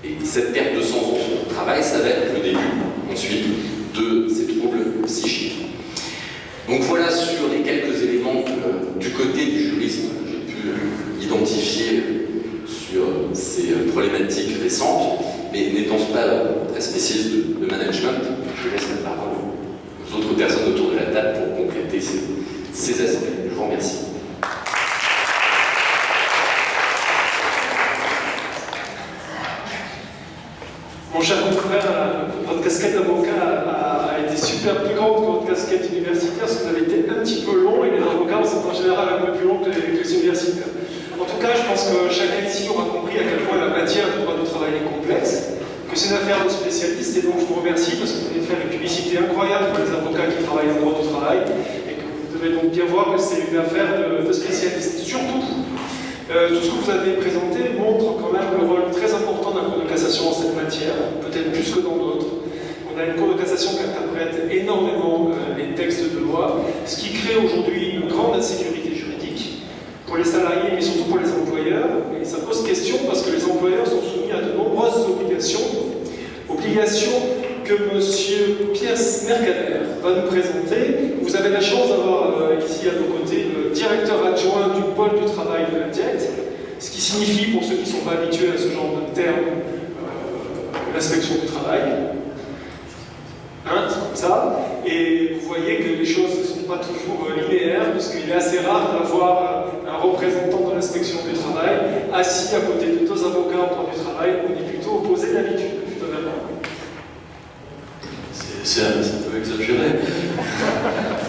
Et cette perte de sens dans son travail, ça va être le début ensuite de ces troubles psychiques. Donc voilà sur les quelques éléments que, du côté du jurisme, j'ai pu identifier sur ces problématiques récentes, mais n'étant pas très spécialiste de management, je laisse la parole aux autres personnes autour de la table pour compléter ces aspects. Je vous remercie. Mon cher confrère, votre casquette d'avocat a été super plus grande que votre casquette universitaire, parce que vous avez été un petit peu long, et les avocats sont en général un peu plus longs que les universitaires. En tout cas, je pense que chacun ici aura compris à quel point la matière du droit du travail est complexe, que c'est une affaire de spécialistes, et donc je vous remercie parce que vous avez fait une publicité incroyable pour les avocats qui travaillent en droit du travail, et que vous devez donc bien voir que c'est une affaire de spécialistes. Surtout, tout ce que vous avez présenté montre quand même un rôle très important d'un cours de cassation en cette matière, peut-être plus que dans d'autres. On a une cour de cassation qui interprète énormément les textes de loi, ce qui crée aujourd'hui une grande insécurité juridique pour les salariés, mais surtout pour les employeurs. Et ça pose question parce que les employeurs sont soumis à de nombreuses obligations que M. Pierre Mercader va nous présenter. Vous avez la chance d'avoir ici à nos côtés le directeur adjoint du pôle du travail de la DIET, ce qui signifie, pour ceux qui ne sont pas habitués à ce genre de terme, l'inspection du travail. Hein, c'est comme ça. Et vous voyez que les choses ne sont pas toujours linéaires, puisqu'il est assez rare d'avoir un représentant de l'inspection du travail assis à côté de deux avocats en droit du travail. On est plutôt opposés d'habitude. C'est un peu exagéré.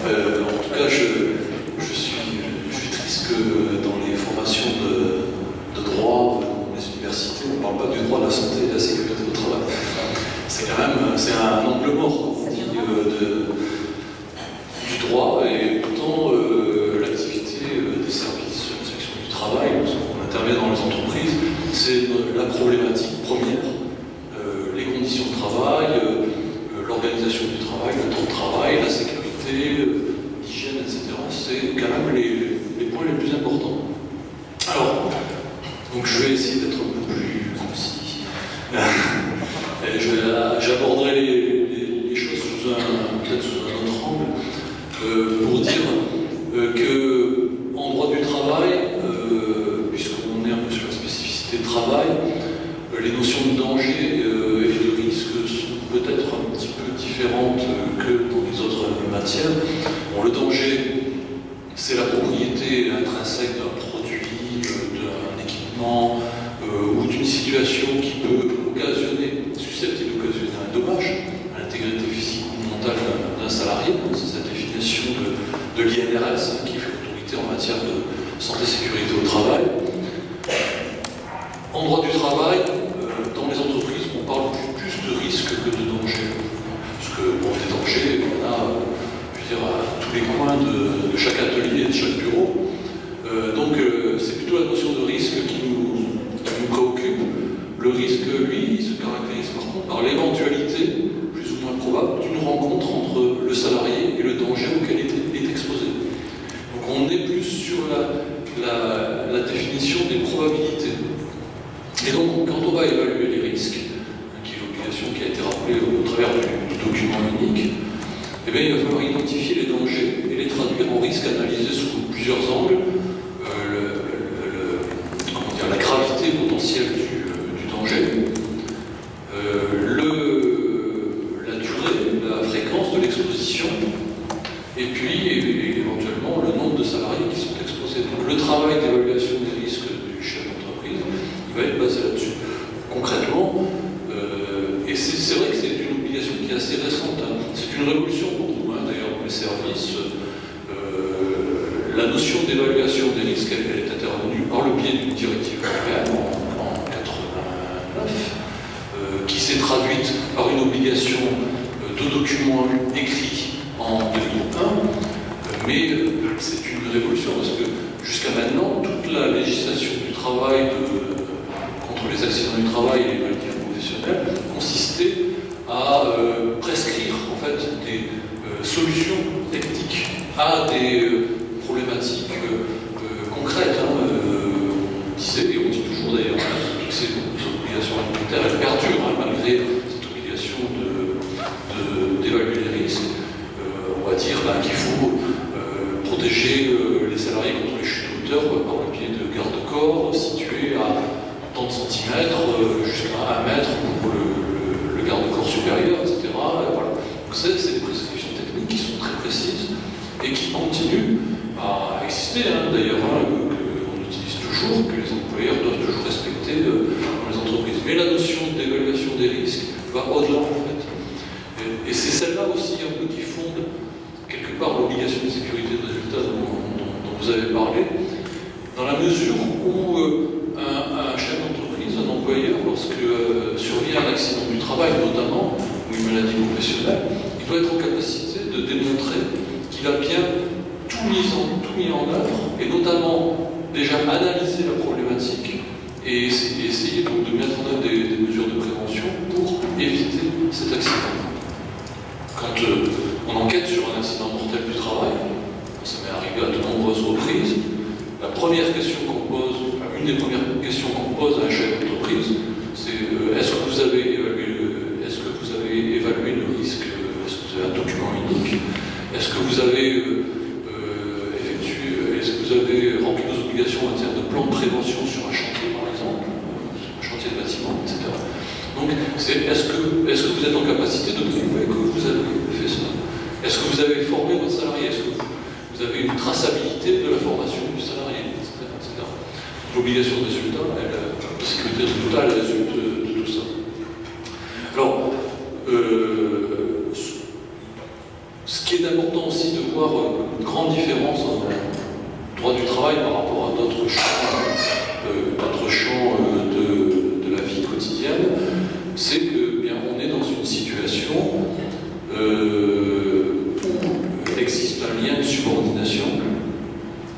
En tout cas, je suis triste que dans les formations de droit, dans les universités, on ne parle pas du droit de la santé et de la sécurité au travail. C'est quand même un angle mort du droit, et pourtant l'activité des services d'inspection du travail, lorsqu'on intervient dans les entreprises, c'est la problématique première. Les conditions de travail, l'organisation du travail, le temps de travail, la sécurité, l'hygiène, etc. C'est quand même les points les plus importants. Alors, donc je vais essayer d'être un peu plus concis. J'aborderai les choses peut-être sous un autre angle, pour dire qu'en droit du travail, puisqu'on est un peu sur la spécificité de travail, les notions de danger et de risque sont peut-être un petit peu différentes que dans les autres matières. Bon, le danger, c'est la propriété intrinsèque d'un produit, d'un équipement ou d'une situation qui peut susceptible d'occasionner un dommage à l'intégrité physique ou mentale d'un salarié. C'est cette définition de l'INRS qui fait autorité en matière de santé et sécurité au travail. En droit du travail, dans les entreprises, on parle plus de risque que de danger. Parce que, bon, des dangers, on a, je veux dire, à tous les coins de chaque atelier, de chaque bureau. Donc, c'est plutôt la notion de risque qui nous préoccupe. Le risque, lui, il se caractérise par contre par l'éventualité, plus ou moins probable, d'une rencontre entre le salarié et le danger auquel il est exposé. Donc, on est plus sur la définition des probabilités. Et donc, quand on va évaluer les risques, qui est l'obligation qui a été rappelée au travers du document unique, eh bien, il va falloir identifier les dangers et les traduire en risques analysés sous plusieurs angles. La gravité potentielle du danger, la durée, la fréquence de l'exposition, et puis éventuellement le nombre de salariés qui sont exposés. Donc, le travail d'évaluation des risques du chef d'entreprise, il va être basé là-dessus. Concrètement, et c'est vrai que c'est une obligation qui est assez récente, hein. C'est une révolution pour nous, hein, d'ailleurs, pour les services. La notion d'évaluation des risques, elle est intervenue par le biais d'une directive européenne en 89, qui s'est traduite par une obligation de documents écrits en 2001, mais c'est une révolution parce que jusqu'à maintenant, toute la législation du travail contre les accidents du travail et les maladies professionnelles consistait à prescrire en fait des solutions techniques à des problématiques concrètes. On disait, et on dit toujours d'ailleurs, toutes ces obligations réglementaires, elles perdurent malgré cette obligation d'évaluer les risques. On va dire qu'il faut protéger les salariés contre les chutes de hauteur par le biais de garde-corps situés à tant de centimètres jusqu'à 1 mètre pour le garde-corps supérieur, etc. Voilà. Donc c'est des prescriptions techniques qui sont très précises et qui continuent à exister, d'ailleurs, qu'on utilise toujours, que les employeurs doivent toujours respecter dans les entreprises. Mais la notion d'évaluation des risques va au-delà, en fait. Et c'est celle-là aussi un peu qui fonde quelque part l'obligation de sécurité de résultat dont vous avez parlé, dans la mesure où un chef d'entreprise, un employeur, lorsque survient un accident du travail notamment, ou une maladie professionnelle, il doit être en capacité de démontrer qu'il a bien tout mis en œuvre, et notamment déjà analyser la problématique et essayer donc de mettre en œuvre des mesures de prévention pour éviter cet accident. Quand on enquête sur un accident mortel du travail, ça m'est arrivé à de nombreuses reprises, la première question qu'on pose, une des premières questions qu'on pose à un chef d'entreprise, c'est est-ce que vous avez évalué le risque, est-ce que vous avez un document unique, est-ce que vous avez rempli vos obligations en matière de plan de prévention sur un chantier par exemple, sur un chantier de bâtiment, etc. Donc est-ce que vous êtes en capacité de prouver que vous avez fait cela? Est-ce que vous avez formé votre salarié? Est-ce que vous avez une traçabilité de la formation du salarié, etc. L'obligation de résultat, la sécurité de résultat, elle résulte de tout ça. Alors, ce qui est important aussi de voir une grande différence dans le droit du travail par rapport à d'autres champs de la vie quotidienne, c'est que bien on est dans une situation où il existe un lien de subordination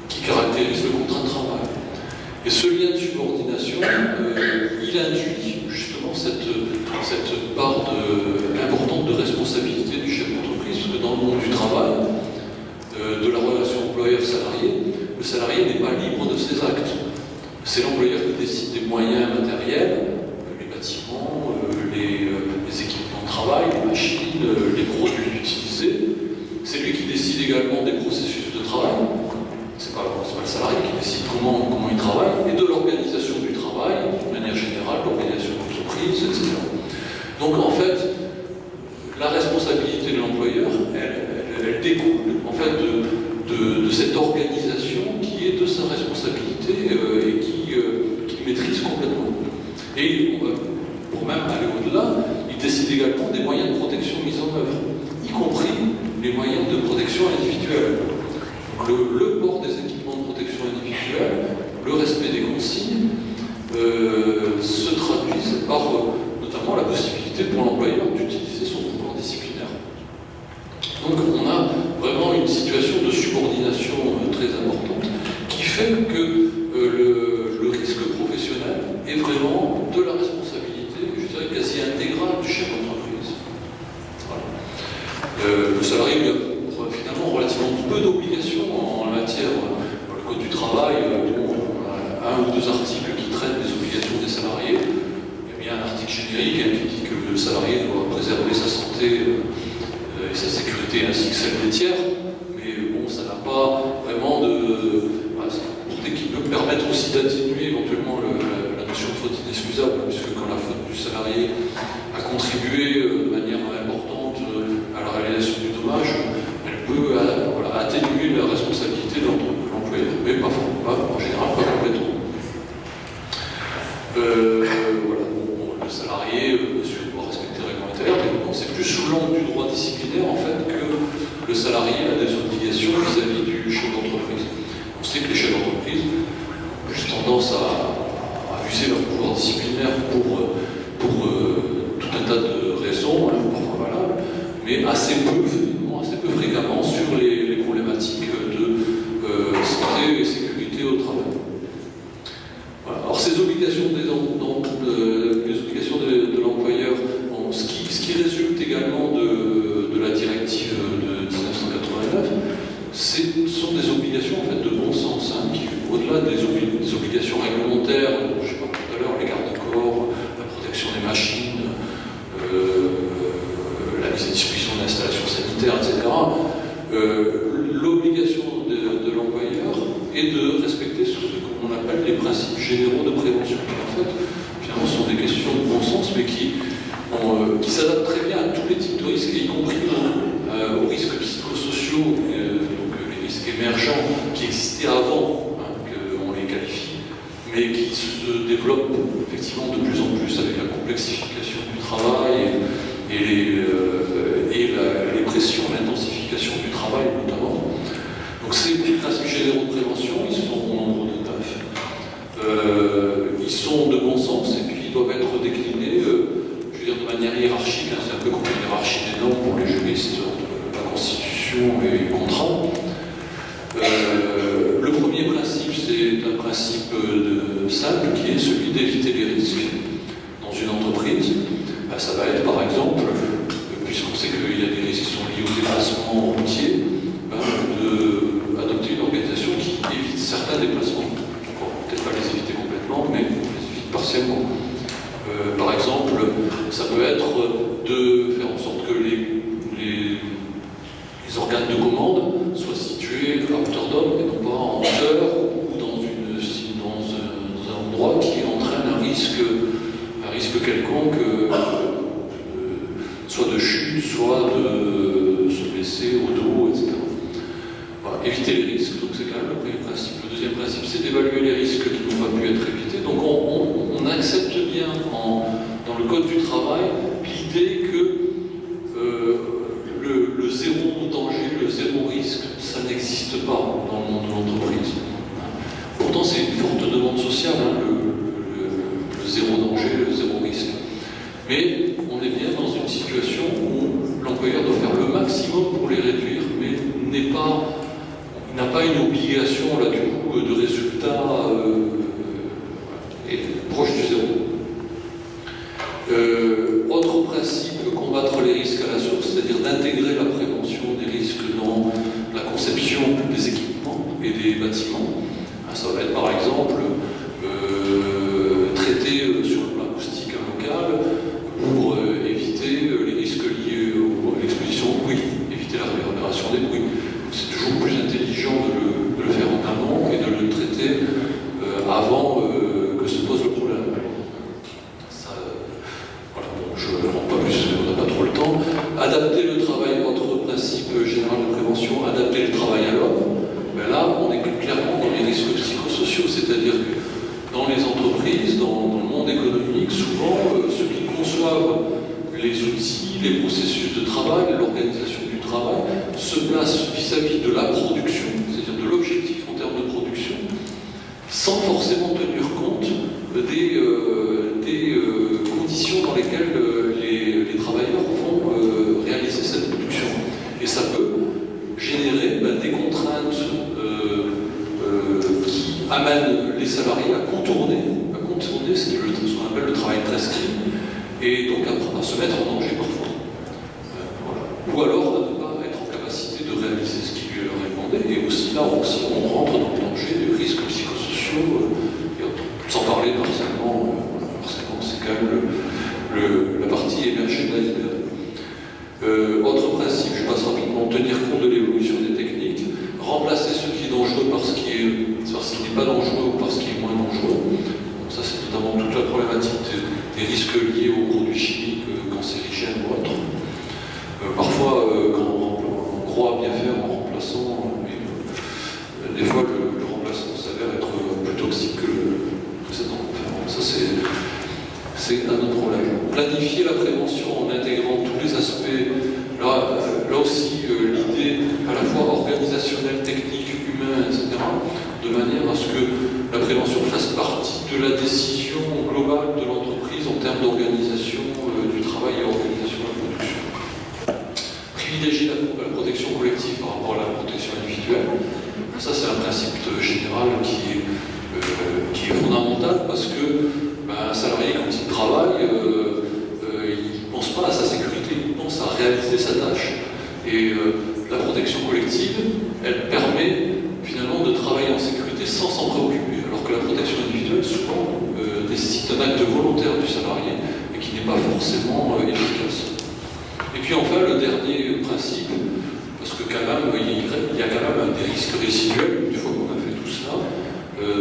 qui caractérise le contrat de travail. Et ce lien de subordination, il induit justement cette part importante de responsabilité du chef d'entreprise, parce que dans le monde du travail, de la relation employeur-salarié, le salarié n'est pas libre de ses actes. C'est l'employeur qui décide des moyens matériels, les bâtiments, les équipements de travail, les machines, les produits utilisés. C'est lui qui décide également des processus de travail. C'est pas le salarié qui décide comment il travaille, et de l'organisation du travail, de manière générale, l'organisation de l'entreprise, etc. Donc en fait, la responsabilité de l'employeur, elle découle en fait de cette organisation qui est de sa responsabilité et qu'il maîtrise complètement. Et pour même aller au-delà, il décide également des moyens de protection mis en œuvre, y compris les moyens de protection individuelle. Donc le port des équipements de protection individuelle, le respect des consignes, se traduisent par notamment la possibilité pour l'employeur d'utiliser son pouvoir disciplinaire. Donc on a vraiment une situation de subordination très importante qui fait que le risque professionnel est vraiment de la responsabilité, je dirais, quasi intégrale du chef d'entreprise. Voilà. Le salarié lui a finalement relativement peu d'obligations en matière, dans le Code du travail, dont un ou deux articles qui traitent des obligations des salariés. Il y a bien un article générique qui dit que le salarié doit préserver sa santé et sa sécurité ainsi que celle des tiers, mais bon, ça n'a pas vraiment de... qui peut permettre aussi d'atténuer éventuellement la notion de faute inexcusable, puisque quand la faute du salarié a contribué de manière importante à la réalisation du dommage, elle peut atténuer la responsabilité de l'employeur, mais en général pas complètement. Voilà, le salarié, monsieur, doit respecter les règlements intérieurs, mais c'est plus sous l'angle du droit disciplinaire en fait que le salarié a des obligations vis-à-vis du chef d'entreprise. On sait que les chefs d'entreprise ont juste tendance à user leur pouvoir disciplinaire pour tout un tas de raisons, parfois valables, mais assez peu fréquemment sur les problématiques de santé et sécurité au travail. Voilà. Alors ces obligations les obligations de l'employeur, ce qui résulte également de la directive de 1989, ce sont des obligations en fait, de bon sens, qui, au-delà des obligations réglementaires, je sais pas tout à l'heure, les garde-corps, la protection des machines, la mise à disposition d'installations sanitaires, etc., l'obligation de l'employeur est de respecter ce qu'on appelle les principes généraux de prévention, qui en fait, finalement, sont des questions de bon sens, mais qui s'adaptent très bien à tous les types de risques, y compris aux risques psychosociaux, donc les risques émergents qui existaient avant qu'on les qualifie, mais qui se développent effectivement de plus en plus avec la complexification du travail et les pressions, l'intensification du travail notamment. Donc ces principes généraux de prévention, ils sont au nombre de 9. Ils sont de bon sens et puis ils doivent être déclinés, je veux dire, de manière hiérarchique. C'est un peu comme une hiérarchie des normes pour les juristes de la Constitution et du contrat. Le premier principe, c'est un principe simple qui est celui d'éviter les risques. Dans une entreprise, ça va être par exemple, puisqu'on sait qu'il y a des risques qui sont liés au déplacement routier, d'adopter une organisation qui évite certains déplacements. On ne va peut-être pas les éviter complètement, mais on les évite partiellement. Par exemple, ça peut être de faire en sorte que les organes de commande soient situés à hauteur d'homme et non pas en hauteur ou dans un endroit qui entraîne un risque quelconque, soit de chute, soit de se blesser au dos, etc. Voilà, éviter les risques, donc c'est quand même le premier principe. Le deuxième principe, c'est d'évaluer les risques qui n'ont pas pu être évités. Donc on accepte bien dans le Code du travail l'idée que le zéro danger, le zéro risque, ça n'existe pas dans le monde de l'entreprise. Pourtant, c'est une forte demande sociale, le zéro danger, le zéro risque. Mais on est bien dans une situation où l'employeur doit faire le maximum pour les réduire, mais il n'a pas une obligation là, du coup, de résultat proche du zéro. Autre principe, combattre les risques à la source, c'est-à-dire d'intégrer la prévention des risques dans la conception des équipements et des bâtiments. Ça va être par exemple traiter sur le plan acoustique un local pour éviter les risques liés à l'exposition au bruit, éviter la réverbération des bruits. C'est toujours plus intelligent de le faire en amont et de le traiter avant que se pose le problème. Je ne rentre pas plus, on n'a pas trop le temps. Adapter le travail, autre principe général de prévention, adapter le travail à l'homme. Ben là, on est clairement dans les risques psychosociaux, c'est-à-dire que dans les entreprises, dans le monde économique, souvent, ceux qui conçoivent les outils, les processus de travail, l'organisation du travail, se placent vis-à-vis de la production, c'est-à-dire de l'objectif en termes de production, sans forcément tenir compte des conditions dans lesquelles les travailleurs vont réaliser cette production. Et ça peut générer des contraintes qui amènent les salariés à contourner ce qu'on appelle le travail prescrit, et donc à se mettre en danger parfois. Voilà. Ou alors à ne pas être en capacité de réaliser ce qui lui leur est demandé, et aussi là aussi on rentre dans le danger des risques psychosociaux et autres. Sans parler de harcèlement, c'est quand même la partie émergée de l'iceberg. Autre principe, je passe rapidement, tenir compte de l'évolution des techniques, remplacer ce qui est dangereux par ce qui n'est pas dangereux ou par ce qui est moins dangereux. Donc ça c'est notamment toute la problématique des risques liés aux produits chimiques, cancérigènes ou autres. Parfois, quand on croit bien faire en remplaçant, des fois le remplaçant s'avère être plus toxique que le précédent. Ça c'est un autre problème. Planifier la prévention en intégrant tous les aspects, là aussi l'idée à la fois organisationnelle, technique, humaine, etc., de manière à ce que la prévention fasse partie de la décision globale de l'entreprise en termes d'organisation du travail et organisation de la production. Privilégier la protection collective par rapport à la protection individuelle. Ça c'est un principe général qui est fondamental parce que un salarié, quand il travaille, il ne pense pas à sa sécurité, il pense à réaliser sa tâche. Et la protection collective, elle permet finalement de travailler en sécurité sans s'en préoccuper, alors que la protection individuelle, souvent, nécessite un acte volontaire du salarié et qui n'est pas forcément efficace. Et puis enfin, le dernier principe, parce que quand même, il y a quand même des risques résiduels, une fois qu'on a fait tout cela,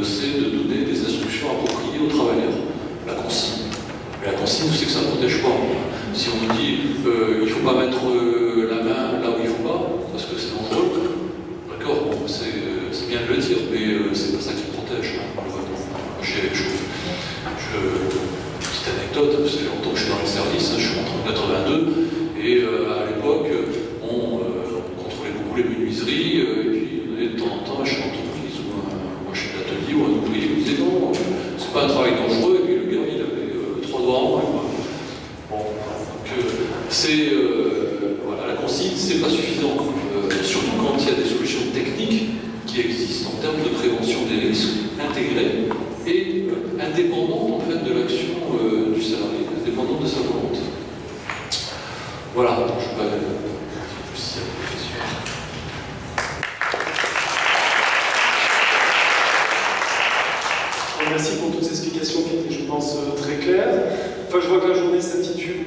c'est de donner des instructions appropriées aux travailleurs. La consigne. Mais la consigne, c'est que ça ne protège pas. Si on nous dit il ne faut pas mettre la main là où il ne faut pas, parce que c'est dangereux, d'accord, bon, c'est bien de le dire, mais c'est pas ça qui protège. Petite anecdote, ça fait longtemps que je suis dans les services, je suis rentré en 82, et à l'époque, on contrôlait beaucoup les menuiseries, et puis on allait de temps en temps à chaque entreprise ou un chef d'atelier ou un ouvrier qui disait non, c'est pas un travail dangereux, et puis le gars il avait 3 doigts en moins. Bon, donc voilà, la consigne c'est pas suffisant, surtout quand il y a des solutions techniques qui existent en termes de prévention des risques intégrés et indépendante en fait de l'action du salarié, indépendante de sa volonté. Voilà, je ne sais pas s'il y a des questions. Merci pour toutes ces explications qui étaient, je pense, très claires. Enfin, je vois que la journée s'intitule,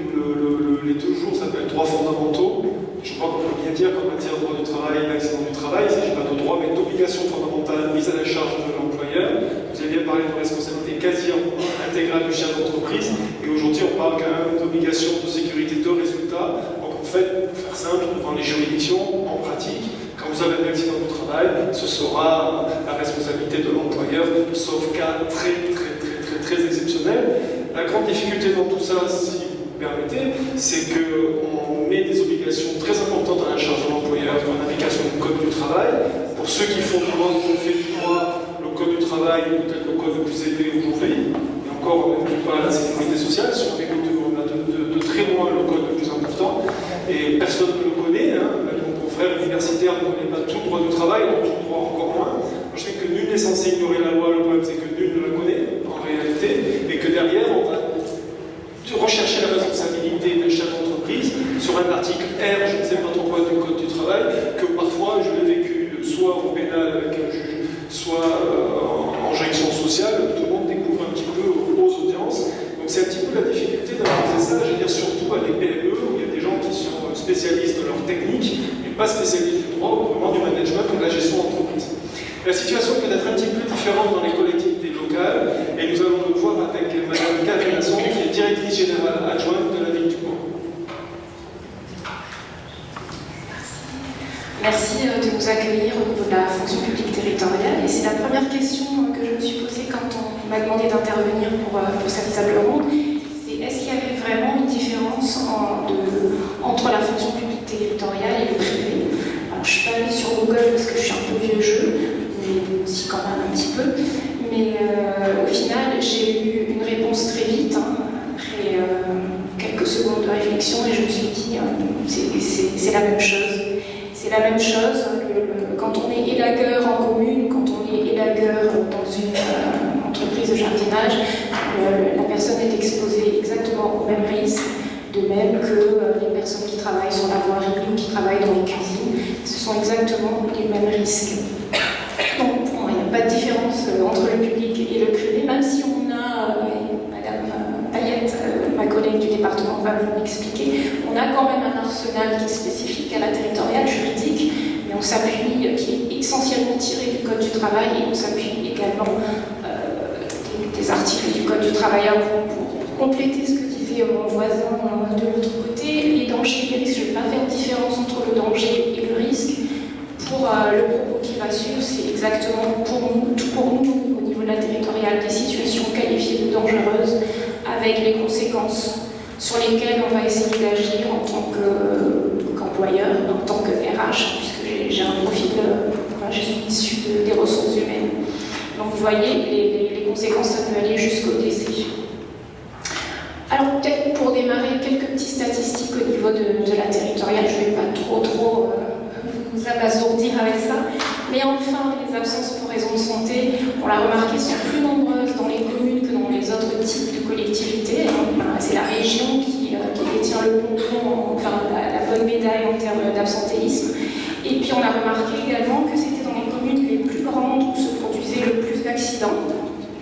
les 2 jours s'appellent droits fondamentaux. Je crois qu'on peut bien dire qu'en matière de droit du travail et d'accident du travail, il ne s'agit pas de droits, mais d'obligations fondamentales mises à la charge de l'employeur. Vous avez bien parlé de responsabilité quasi intégrale du chef d'entreprise, et aujourd'hui on parle quand même d'obligations de sécurité de résultats. Donc en fait, pour faire simple, devant les juridictions, en pratique, quand vous avez un accident du travail, ce sera la responsabilité de l'employeur, sauf cas très exceptionnel. La grande difficulté dans tout ça, si vous permettez, c'est qu'on met des obligations très importantes à la charge de l'employeur en application du Code du travail. Pour ceux qui font du droit, qui ont fait du droit, le Code du travail est peut-être le code le plus élevé aujourd'hui. Et encore, on n'oublie pas la sécurité sociale, si on écoute de très loin le code le plus important. Et personne ne le connaît, hein. Mon confrère universitaire ne connaît pas tout le droit du travail, donc tout le droit encore moins. Je sais que nul n'est censé ignorer la loi, le problème c'est que nul ne la connaît en réalité, et que derrière on va rechercher la responsabilité d'un chef d'entreprise sur un article R, je ne sais pas trop quoi, du Code du travail, que parfois je l'ai vécu soit au pénal avec un juge, soit en injonction sociale, tout le monde découvre un petit peu aux audiences. Donc c'est un petit peu la difficulté d'analyser ça, je veux dire surtout à des PME où il y a des gens qui sont spécialistes de leur technique, mais pas spécialistes du droit, ou vraiment du management ou de la gestion d'entreprise. La situation peut être un petit peu différente dans les collectivités locales, et nous allons le voir avec Mme Karine Lasson, qui est directrice générale adjointe de la ville du Mans. Merci de nous accueillir au niveau de la fonction publique territoriale. Et c'est la première question que je me suis posée quand on m'a demandé d'intervenir pour cette table ronde. C'est est-ce qu'il y avait vraiment une différence entre la fonction publique territoriale et le privé? Alors, je ne suis pas allée sur Google parce que je suis un peu vieux jeu, mais aussi quand même un petit peu. Mais au final, j'ai eu une réponse très vite, après quelques secondes de réflexion, et je me suis dit, c'est la même chose. C'est la même chose quand on est élagueur en commune, quand on est élagueur dans une entreprise de jardinage, la personne est exposée exactement au même risque, de même que les personnes qui travaillent sur la voirie ou qui travaillent dans les cuisines, ce sont exactement les mêmes risques. Donc pour moi, il n'y a pas de différence entre le public et le privé, même si on a, Madame Payette, ma collègue du département, va vous l'expliquer, on a quand même un arsenal qui est spécifique à la territoriale juridique, mais on s'appuie, qui est essentiellement tiré du Code du travail, et on s'appuie également des articles du Code du travail pour compléter ce que disait mon voisin de l'autre côté. Les dangers et les risques, je ne vais pas faire de différence entre le danger et le risque. Pour le propos qui va suivre, c'est exactement pour nous, au niveau de la territoriale, des situations qualifiées de dangereuses, avec les conséquences sur lesquelles on va essayer d'agir en tant qu'employeur, en tant que RH, puisque j'ai un profil, je suis issue des ressources humaines. Donc vous voyez, les conséquences, ça peut aller jusqu'au décès. Alors peut-être pour démarrer, quelques petites statistiques au niveau de la territoriale, je ne vais pas trop vous abasourdir avec ça, mais enfin, les absences pour raison de santé, on l'a remarqué, sont plus nombreuses dans les communes que dans les autres types de collectivités. C'est la région qui détient le pompon, enfin la bonne médaille en termes d'absentéisme. Et puis on a remarqué également que c'était dans les communes les plus grandes où se produisait le plus d'accidents.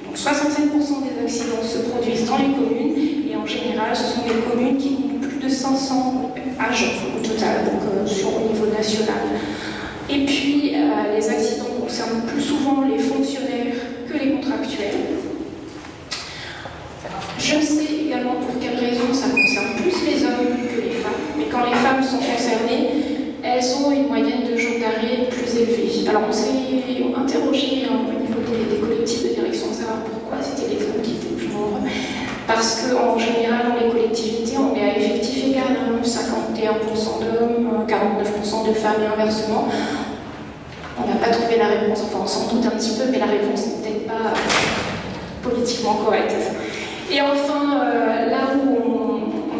Donc 67% des accidents se produisent dans les communes, et en général, ce sont des communes qui ont plus de 500 agents au total, donc au niveau national. Et puis, les accidents concernent plus souvent les fonctionnaires que les contractuels. Je sais également pour quelles raisons ça concerne plus les hommes que les femmes, mais quand les femmes sont concernées, elles ont une moyenne de jours d'arrêt plus élevée. Alors on s'est interrogé au niveau des collectifs de direction de savoir pourquoi c'était les femmes qui étaient plus nombreux. Parce qu'en général, dans les collectivités, on est à effectif égal, 51% d'hommes, 49% de femmes et inversement. On n'a pas trouvé la réponse, enfin on s'en doute un petit peu, mais la réponse n'est peut-être pas politiquement correcte. Et enfin, là où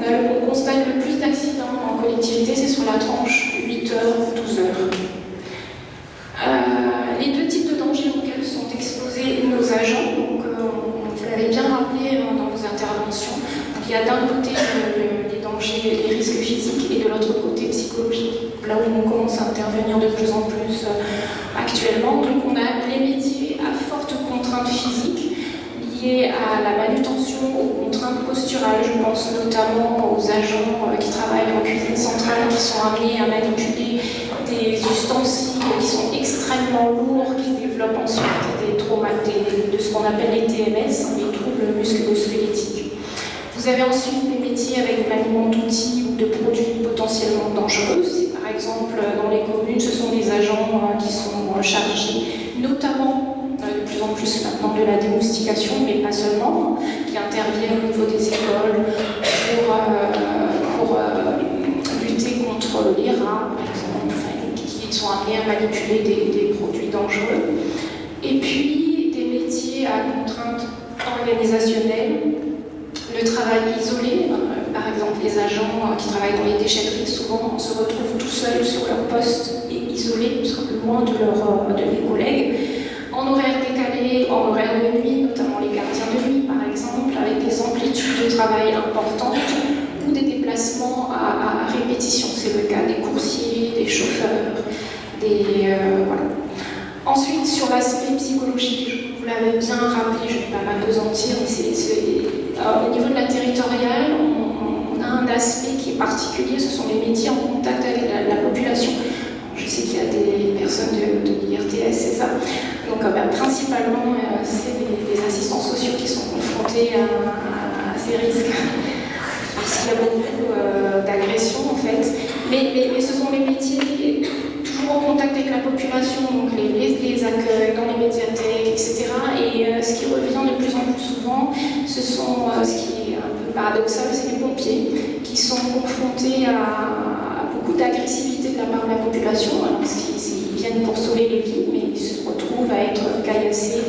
on constate le plus d'accidents en collectivité, c'est sur la tranche 8 heures, 12 heures. Les deux types de dangers auxquels sont exposés nos agents, donc Il y a d'un côté les dangers, les risques physiques et de l'autre côté psychologiques, là où on commence à intervenir de plus en plus actuellement. Donc on a les métiers à forte contrainte physique liées à la manutention, aux contraintes posturales. Je pense notamment aux agents qui travaillent en cuisine centrale, qui sont amenés à manipuler des ustensiles qui sont extrêmement lourds, qui développent ensuite des traumas, de ce qu'on appelle les TMS, les troubles musculo-squelettiques. Vous avez ensuite des métiers avec maniement d'outils ou de produits potentiellement dangereux. C'est par exemple dans les communes, ce sont des agents qui sont chargés notamment de plus en plus maintenant de la démoustication, mais pas seulement, qui interviennent au niveau des écoles pour lutter contre les rats, par exemple, qui sont amenés à manipuler des produits dangereux. Et puis des métiers à contrainte organisationnelle, le travail isolé, par exemple les agents qui travaillent dans les déchetteries souvent se retrouvent tout seuls sur leur poste et isolés, loin de leurs collègues, en horaire décalé, en horaire de nuit, notamment les gardiens de nuit par exemple, avec des amplitudes de travail importantes ou des déplacements à répétition. C'est le cas des coursiers, des chauffeurs, voilà. Ensuite, sur l'aspect psychologique, vous l'avez bien rappelé, je ne vais pas m'apesantir, mais au niveau de la territoriale, on a un aspect qui est particulier, ce sont les métiers en contact avec la population. Je sais qu'il y a des personnes de l'IRTS, c'est ça. Donc principalement, c'est les assistants sociaux qui sont confrontés à ces risques, parce qu'il y a beaucoup d'agressions en fait. Mais ce sont les métiers toujours en contact avec la population, donc les accueils dans les médiathèques, etc. Et ce qui revient de plus en plus souvent, ce sont, ce qui est un peu paradoxal, c'est les pompiers qui sont confrontés à beaucoup d'agressivité de la part de la population, alors qu'ils viennent pour sauver les vies, mais ils se retrouvent à être caillassés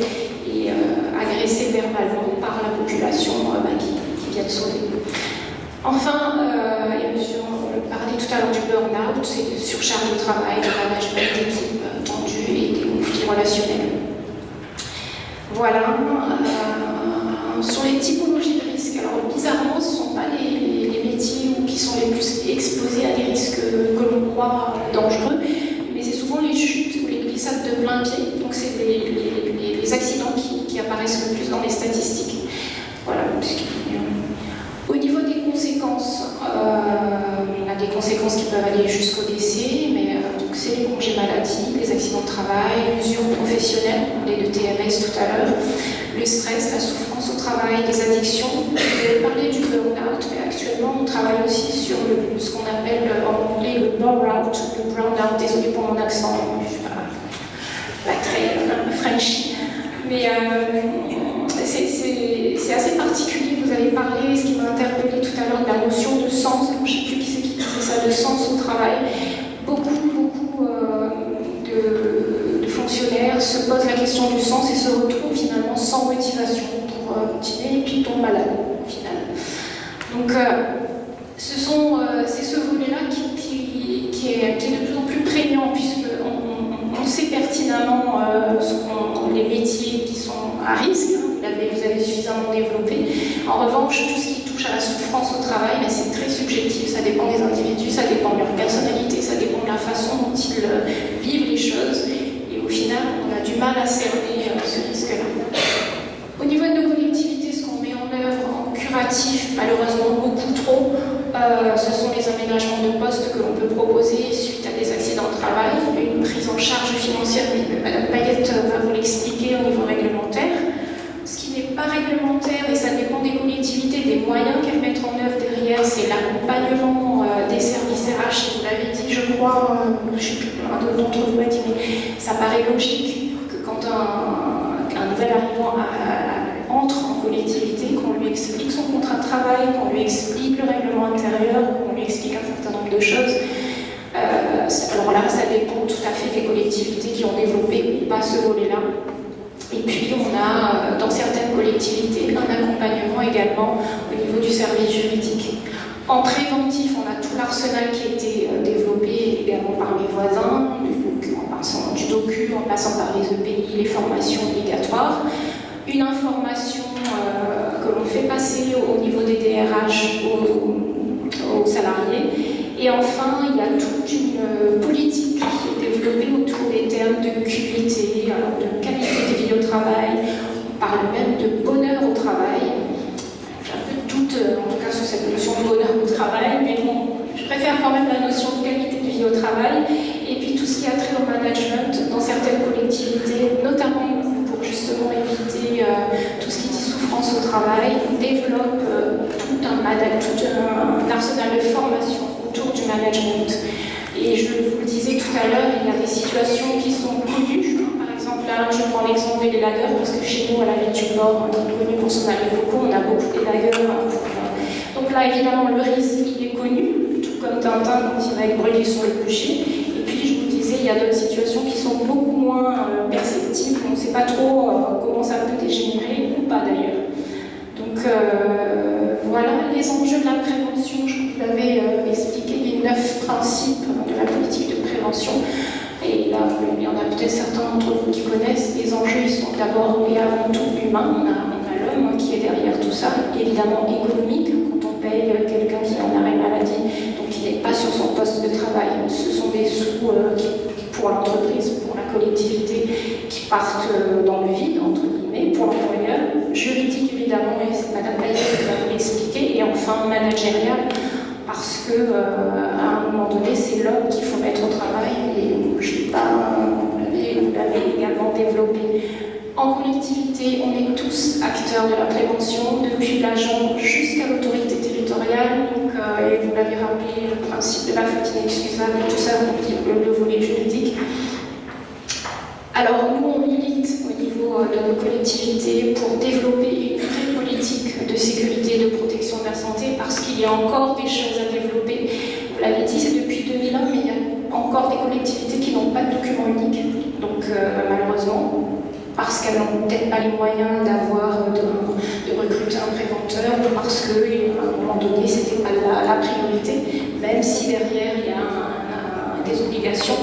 et agressés verbalement par la population qui vient sauver. Enfin, on parlait tout à l'heure du burn-out, c'est de surcharge de travail, de management d'équipe tendu et des conflits relationnels. Voilà. Sur les typologies de risques, alors bizarrement, ce ne sont pas les métiers qui sont les plus exposés à des risques que l'on croit dangereux, mais c'est souvent les chutes ou les glissades de plein pied. Donc c'est les accidents qui apparaissent le plus dans les statistiques. Voilà. Au niveau des conséquences, on a des conséquences qui peuvent aller jusqu'au décès, mais donc c'est les congés maladie, les accidents de travail, l'usure professionnelle, on parlait de TMS tout à l'heure, le stress, la souffrance au travail, les addictions. Je vais parler du burn-out, mais actuellement on travaille aussi sur ce qu'on appelle en anglais le burn-out, le brown-out, désolé pour mon accent, je ne suis pas très Frenchy, mais c'est assez particulier. Vous avez parlé, ce qui m'a interpellé tout à l'heure, de la notion de sens. Je ne sais plus qui c'est qui disait ça, de sens au travail. Beaucoup de fonctionnaires se posent la question du sens et se retrouvent finalement sans motivation pour continuer et puis tombent malades au final. Donc c'est ce volet-là qui est de plus en plus prégnant, puisqu'on sait pertinemment les métiers qui sont à risque. Vous avez suffisamment développé. En revanche, tout ce qui touche à la souffrance au travail, c'est très subjectif, ça dépend des individus, ça dépend de leur personnalité, ça dépend de la façon dont ils vivent les choses. Et au final, on a du mal à cerner ce risque-là. Au niveau de nos collectivités, ce qu'on met en œuvre en curatif, malheureusement beaucoup trop, ce sont les aménagements de postes que l'on peut proposer suite à des accidents de travail, une prise en charge financière, mais Mme Payette va vous l'expliquer au niveau réglementaire. Ce qui n'est pas réglementaire, et ça dépend des collectivités, des moyens qu'elles mettent en œuvre derrière, c'est l'accompagnement des services RH. Vous l'avez dit, je crois, je ne sais plus, un d'entre vous a dit, mais ça paraît logique que quand un nouvel arrivant entre en collectivité, qu'on lui explique son contrat de travail, qu'on lui explique le règlement intérieur, qu'on lui explique un certain nombre de choses. Alors là, ça dépend tout à fait des collectivités qui ont développé ou pas ce volet-là. Et puis on a dans certaines collectivités un accompagnement également au niveau du service juridique. En préventif, on a tout l'arsenal qui a été développé également par mes voisins, en passant du docu, en passant par les EPI, les formations obligatoires. une information que l'on fait passer au niveau des DRH aux salariés. Et enfin, il y a toute une politique qui est développée autour des termes de QIT, alors de qualité de vie au travail. On parle même de bonheur au travail. J'ai un peu de doute, en tout cas, sur cette notion de bonheur au travail, mais bon, je préfère quand même la notion de qualité de vie au travail. Et puis tout ce qui a trait au management dans certaines collectivités, notamment pour justement éviter tout ce qui dit souffrance au travail, on développe tout un arsenal de formation autour du management. Et je vous le disais tout à l'heure, il y a des situations qui sont connues. Par exemple, là, je prends l'exemple des lagueurs, parce que chez nous, à la ville du Nord, on est connu pour son avis beaucoup, on a beaucoup des lagueurs. Donc là, évidemment, le risque, il est connu, tout comme Tintin quand il va être brûlé sur le bûcher. Et puis, je vous disais, il y a d'autres situations qui sont beaucoup moins perceptibles. On ne sait pas trop comment ça peut dégénérer, ou pas d'ailleurs. Donc, voilà les enjeux de la prévention. Je vous l'avais expliqué, les 9 principes de la politique de prévention. Et là, il y en a peut-être certains d'entre vous qui connaissent. Les enjeux, ils sont d'abord et avant tout humains. On a l'homme qui est derrière tout ça. Évidemment économique, quand on paye quelqu'un qui est en arrêt maladie, donc il n'est pas sur son poste de travail. Ce sont des sous pour l'entreprise, pour la collectivité, qui partent dans le vide, entre guillemets, pour l'employeur. Juridique, évidemment, et c'est Madame Payet qui va vous l'expliquer. Et enfin, managérial, parce qu'à un moment donné, c'est l'homme qu'il faut mettre au travail. Et je ne sais pas, vous l'avez également développé. En collectivité, on est tous acteurs de la prévention, depuis l'agent jusqu'à l'autorité territoriale. Donc, et vous l'avez rappelé, le principe de la faute inexcusable, tout ça, le volet juridique. Alors, nous, on milite au niveau de nos collectivités pour développer une vraie politique de sécurité et de protection de la santé, parce qu'il y a encore des choses à développer. Vous l'avez dit, c'est depuis 2001, mais il y a encore des collectivités qui n'ont pas de document unique. Donc, malheureusement, parce qu'elles n'ont peut-être pas les moyens de recruter un préventeur, ou parce qu'à un moment donné, ce n'était pas la priorité, même si derrière, il y a des obligations.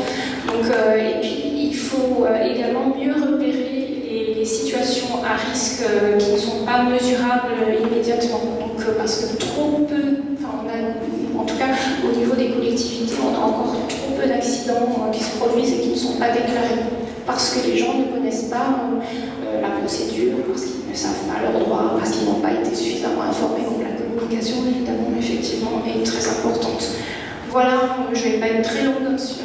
Donc, et puis, il faut également mieux repérer les situations à risque qui ne sont pas mesurables immédiatement. Donc, parce que trop peu, en tout cas au niveau des collectivités, on a encore trop peu d'accidents qui se produisent et qui ne sont pas déclarés. Parce que les gens ne connaissent pas la procédure, parce qu'ils ne savent pas leurs droits, parce qu'ils n'ont pas été suffisamment informés. Donc la communication, évidemment, effectivement, est très importante. Voilà, je ne vais pas être très longue sur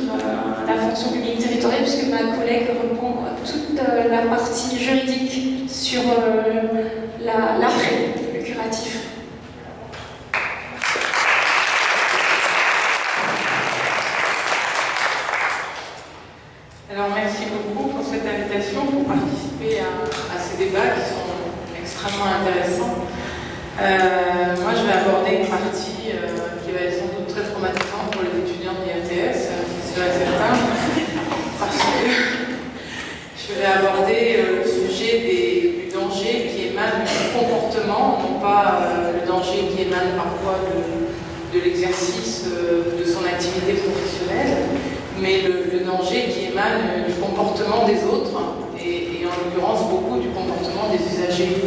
la fonction publique territoriale, puisque ma collègue reprend toute la partie juridique sur l'après, le curatif. Alors merci beaucoup pour cette invitation, pour participer à ces débats qui sont extrêmement intéressants. Moi je vais aborder une partie qui va être sans doute très traumatisante pour les étudiants de l'IRTS, c'est sûr et certain, parce que je vais aborder le sujet du danger qui émane du comportement, non pas le danger qui émane parfois de l'exercice de son activité professionnelle, mais le danger qui émane du comportement des autres, et en l'occurrence beaucoup du comportement des usagers.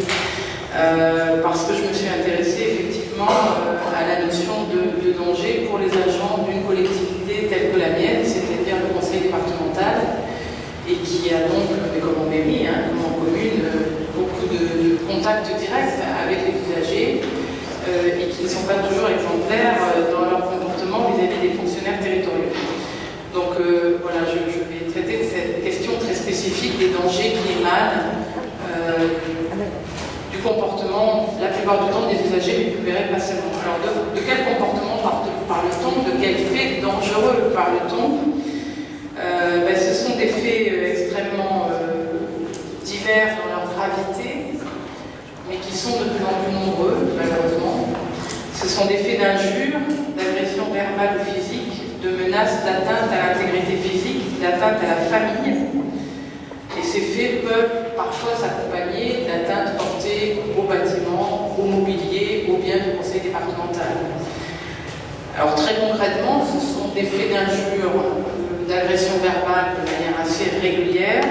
Parce que je me suis intéressée effectivement à la notion de danger pour les agents d'une collectivité telle que la mienne, c'est-à-dire le conseil départemental, et qui a donc, comme en mairie, comme en commune, beaucoup de contacts directs avec les usagers, et qui ne sont pas toujours exemplaires dans leur comportement vis-à-vis des fonctionnaires territoriaux. Donc voilà, je vais traiter de cette question très spécifique des dangers qui émanent du comportement, la plupart du temps, des usagers, mais vous verrez pas seulement. Alors de quel comportement parle-t-on? De quels faits dangereux parle-t-on? Ce sont des faits extrêmement divers dans leur gravité, mais qui sont de plus en plus nombreux, malheureusement. Ce sont des faits d'injures, d'agressions verbales ou physiques, de menaces d'atteinte à l'intégrité physique, d'atteinte à la famille. Et ces faits peuvent parfois s'accompagner d'atteintes portées aux bâtiments, au mobilier, aux biens du conseil départemental. Alors très concrètement, ce sont des faits d'injures, d'agression verbale de manière assez régulière,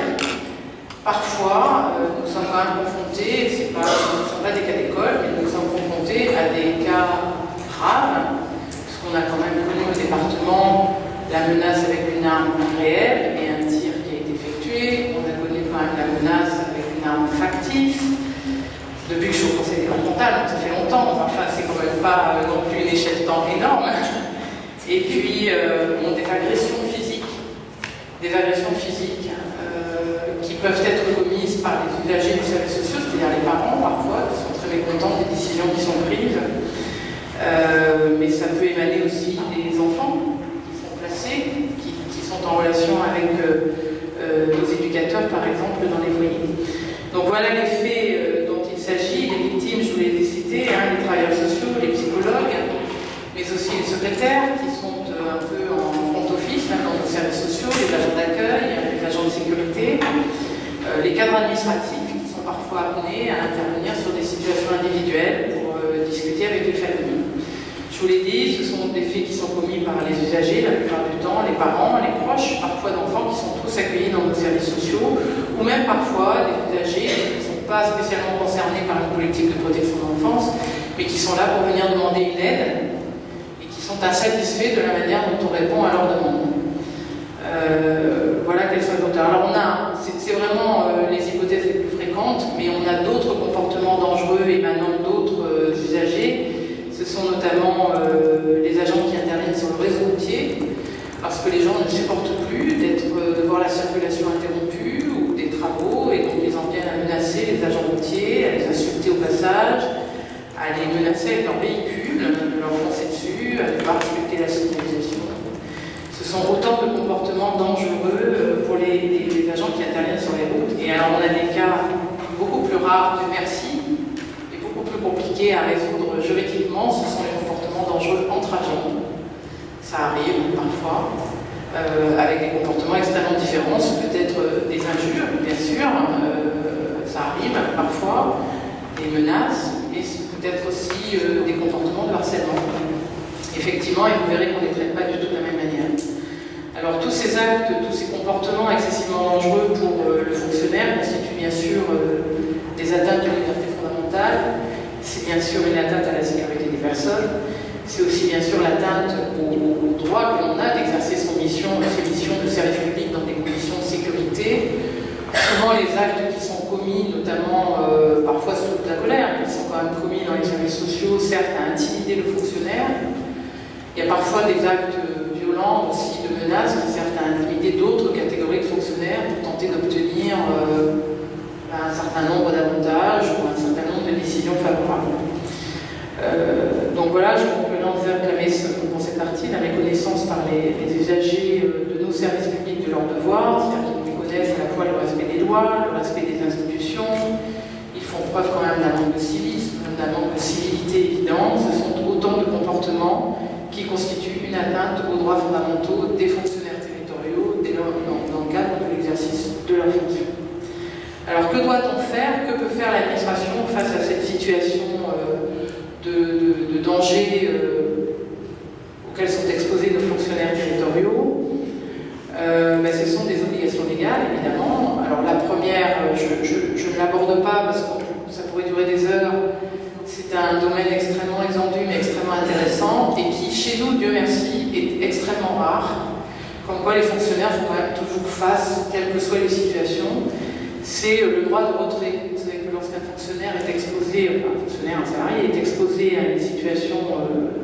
parfois, nous sommes quand même confrontés, ce ne sont pas des cas d'école, mais nous sommes confrontés à des cas graves, puisqu'on a quand même connu au département la menace avec une arme réelle et un tir qui a été effectué. On a connu quand même la menace avec une arme factice. Depuis que je suis au conseil départemental, donc ça fait longtemps, enfin c'est quand même pas non plus une échelle de temps énorme. Et puis des agressions physiques qui peuvent être commises par les usagers des services sociaux, c'est-à-dire les parents parfois, qui sont très mécontents des décisions qui sont prises. Mais ça peut émaner aussi des enfants qui sont placés, qui sont en relation avec nos éducateurs, par exemple, dans les foyers. Donc voilà les faits dont il s'agit. Les victimes, je vous les ai cités, les travailleurs sociaux, les psychologues, mais aussi les secrétaires qui sont un peu en front office dans nos services sociaux, les agents d'accueil, les agents de sécurité, les cadres administratifs qui sont parfois amenés à intervenir sur des situations individuelles pour discuter avec les familles. Je vous l'ai dit, ce sont des faits qui sont commis par les usagers la plupart du temps, les parents, les proches, parfois d'enfants qui sont tous accueillis dans nos services sociaux, ou même parfois des usagers qui ne sont pas spécialement concernés par une politique de protection de l'enfance, mais qui sont là pour venir demander une aide et qui sont insatisfaits de la manière dont on répond à leurs demandes. Voilà quels sont les auteurs. Alors c'est vraiment les hypothèses les plus fréquentes, mais on a d'autres comportements dangereux émanant d'autres usagers. Ce sont notamment les agents qui interviennent sur le réseau routier, parce que les gens ne supportent plus de voir la circulation interrompue ou des travaux, et donc ils en viennent à menacer les agents routiers, à les insulter au passage, à les menacer avec leur véhicule, de leur foncer dessus, à ne pas respecter la signalisation. Ce sont autant de comportements dangereux pour les agents qui interviennent sur les routes. Et alors on a des cas beaucoup plus rares, Dieu merci, et beaucoup plus compliqués à résoudre juridiquement. Ce sont les comportements dangereux entre agents. Ça arrive parfois, avec des comportements extrêmement différents. Ce peut être des injures, bien sûr, ça arrive parfois, des menaces, et ce peut être aussi des comportements de harcèlement. Effectivement, et vous verrez qu'on ne les traite pas du tout de la même manière. Alors tous ces actes, tous ces comportements excessivement dangereux pour le fonctionnaire constituent bien sûr des atteintes aux libertés fondamentales. C'est bien sûr une atteinte à la sécurité des personnes. C'est aussi bien sûr l'atteinte au droit que l'on a d'exercer ses missions de service public dans des conditions de sécurité. Souvent les actes qui sont commis, notamment parfois sous la colère, qui sont quand même commis dans les services sociaux, servent à intimider le fonctionnaire. Il y a parfois des actes violents aussi, de menaces, qui servent à intimider d'autres catégories de fonctionnaires pour tenter d'obtenir un certain nombre d'avantages ou un certain nombre de décisions favorables. Donc voilà, je peux réclamer pour cette partie la reconnaissance par les usagers de nos services publics de leurs devoirs, c'est-à-dire qu'ils reconnaissent à la fois le respect des lois, le respect des institutions. Ils font preuve quand même d'un manque de civisme, d'un manque de civilité évident. Ce sont autant de comportements qui constituent une atteinte aux droits fondamentaux des fonctionnaires territoriaux dans le cadre de l'exercice de leur fonction. Alors que doit-on faire? Que peut faire l'administration face à cette situation de danger auxquels sont exposés nos fonctionnaires territoriaux? Ce sont des obligations légales, évidemment. Alors la première, je ne l'aborde pas parce que ça pourrait durer des heures. C'est un domaine extrêmement étendu mais extrêmement intéressant et qui, chez nous, Dieu merci, est extrêmement rare. Comme quoi les fonctionnaires font quand même toujours face, quelles que soient les situations. C'est le droit de retrait. Vous savez que lorsqu'un fonctionnaire est exposé, un salarié est exposé à une situation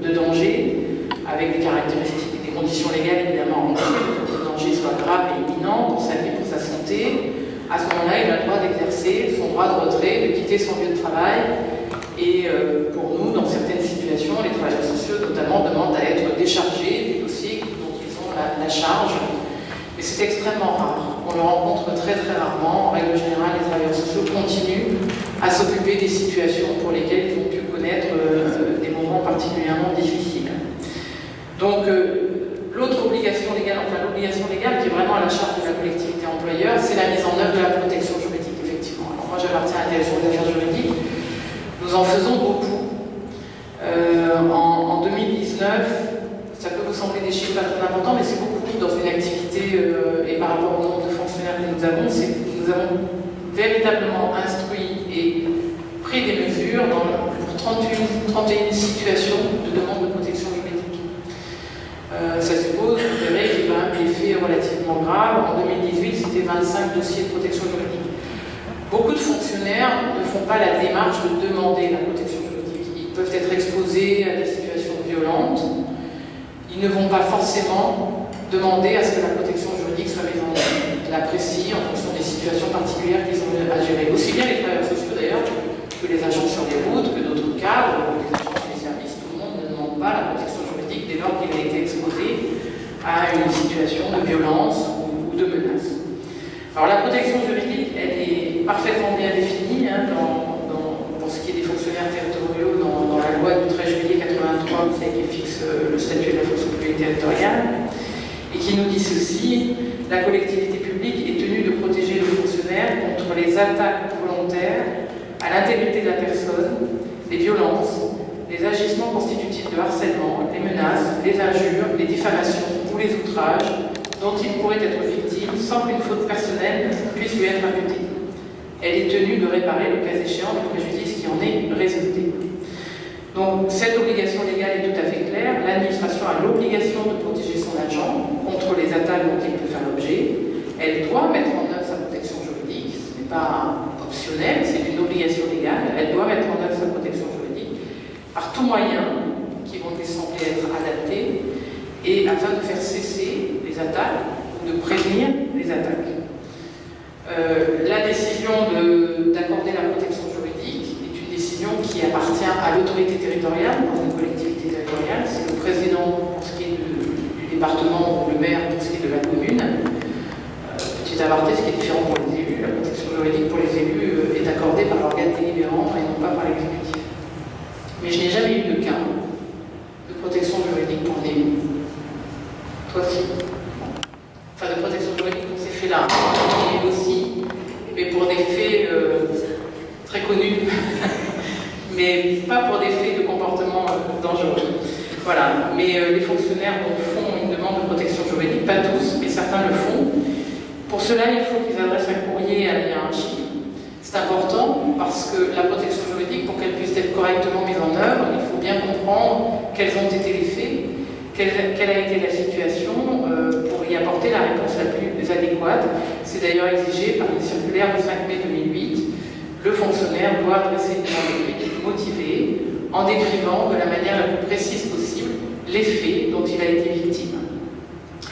de danger, avec des caractéristiques et des conditions légales évidemment, que le danger soit grave et imminent pour sa vie, pour sa santé, à ce moment-là, il a le droit d'exercer son droit de retrait, de quitter son lieu de travail. Et pour nous, dans certaines situations, les travailleurs sociaux notamment demandent à être déchargés des dossiers dont ils ont la charge. Mais c'est extrêmement rare. On le rencontre très très rarement. En règle générale, les travailleurs sociaux continuent à s'occuper des situations pour lesquelles ils ont pu connaître des moments particulièrement difficiles. Donc, l'autre obligation légale, l'obligation légale qui est vraiment à la charge de la collectivité employeur, c'est la mise en œuvre de la protection juridique, effectivement. Alors moi, j'appartiens à la direction des affaires juridiques. Nous en faisons beaucoup. En 2019, ça peut vous sembler des chiffres pas très importants, mais c'est beaucoup dans une activité et par rapport au nombre de fonctionnaires que nous avons, c'est que nous avons véritablement instruit et pris des mesures pour 31 situations de demande de protection juridique. Ça suppose, vous verrez, qu'il y a quand même des faits relativement graves. En 2018, c'était 25 dossiers de protection juridique. Beaucoup de fonctionnaires ne font pas la démarche de demander la protection juridique. Ils peuvent être exposés à des situations violentes. Ils ne vont pas forcément demander à ce que la protection juridique soit mise en œuvre. Ils l'apprécient en fonction des situations particulières qu'ils ont à gérer. Aussi bien les travailleurs sociaux d'ailleurs que les agents sur les routes, que d'autres cadres, que les agents des services. Tout le monde ne demande pas la protection juridique dès lors qu'il a été exposé à une situation de violence ou de menace. Alors la protection juridique, elle est parfaitement bien définie pour ce qui est des fonctionnaires territoriaux dans la loi du 13 juillet 83, vous savez, qui fixe le statut de la fonction publique territoriale, et qui nous dit ceci: la collectivité publique est tenue de protéger le fonctionnaire contre les attaques volontaires à l'intégrité de la personne, les violences, les agissements constitutifs de harcèlement, les menaces, les injures, les diffamations ou les outrages dont il pourrait être victime sans qu'une faute personnelle puisse lui être imputée. Elle est tenue de réparer, le cas échéant, le préjudice qui en est résulté. Donc, cette obligation légale est tout à fait claire. L'administration a l'obligation de protéger son agent contre les attaques dont il peut faire l'objet. Elle doit mettre en œuvre sa protection juridique. Ce n'est pas optionnel, c'est une obligation légale. Elle doit mettre en œuvre sa protection juridique par tout moyen qui vont lui sembler être adaptés et afin de faire cesser les attaques ou de prévenir les attaques. La décision d'accorder la protection juridique est une décision qui appartient à l'autorité territoriale dans une collectivité territoriale. C'est le président pour ce qui est du département ou le maire pour ce qui est de la commune. Petit aparté, ce qui est différent pour les élus, la protection juridique pour les élus est accordée par l'organe délibérant et non pas par l'exécutif. Mais je n'ai jamais eu de cas de protection juridique pour des élus. Toi aussi. Enfin, de protection juridique pour ces faits-là. Et aussi, mais pour des faits très connus, mais pas pour des faits de comportement dangereux. Voilà. Mais les fonctionnaires font une demande de protection juridique, pas tous, mais certains le font. Pour cela, il faut qu'ils adressent un courrier à la hiérarchie. C'est important parce que la protection juridique, pour qu'elle puisse être correctement mise en œuvre, il faut bien comprendre quels ont été les faits, quelle a été la situation pour y apporter la réponse la plus adéquate. C'est d'ailleurs exigé par une circulaire du 5 mai 2008. Le fonctionnaire doit adresser une demande juridique motivée en décrivant de la manière la plus précise possible les faits dont il a été victime.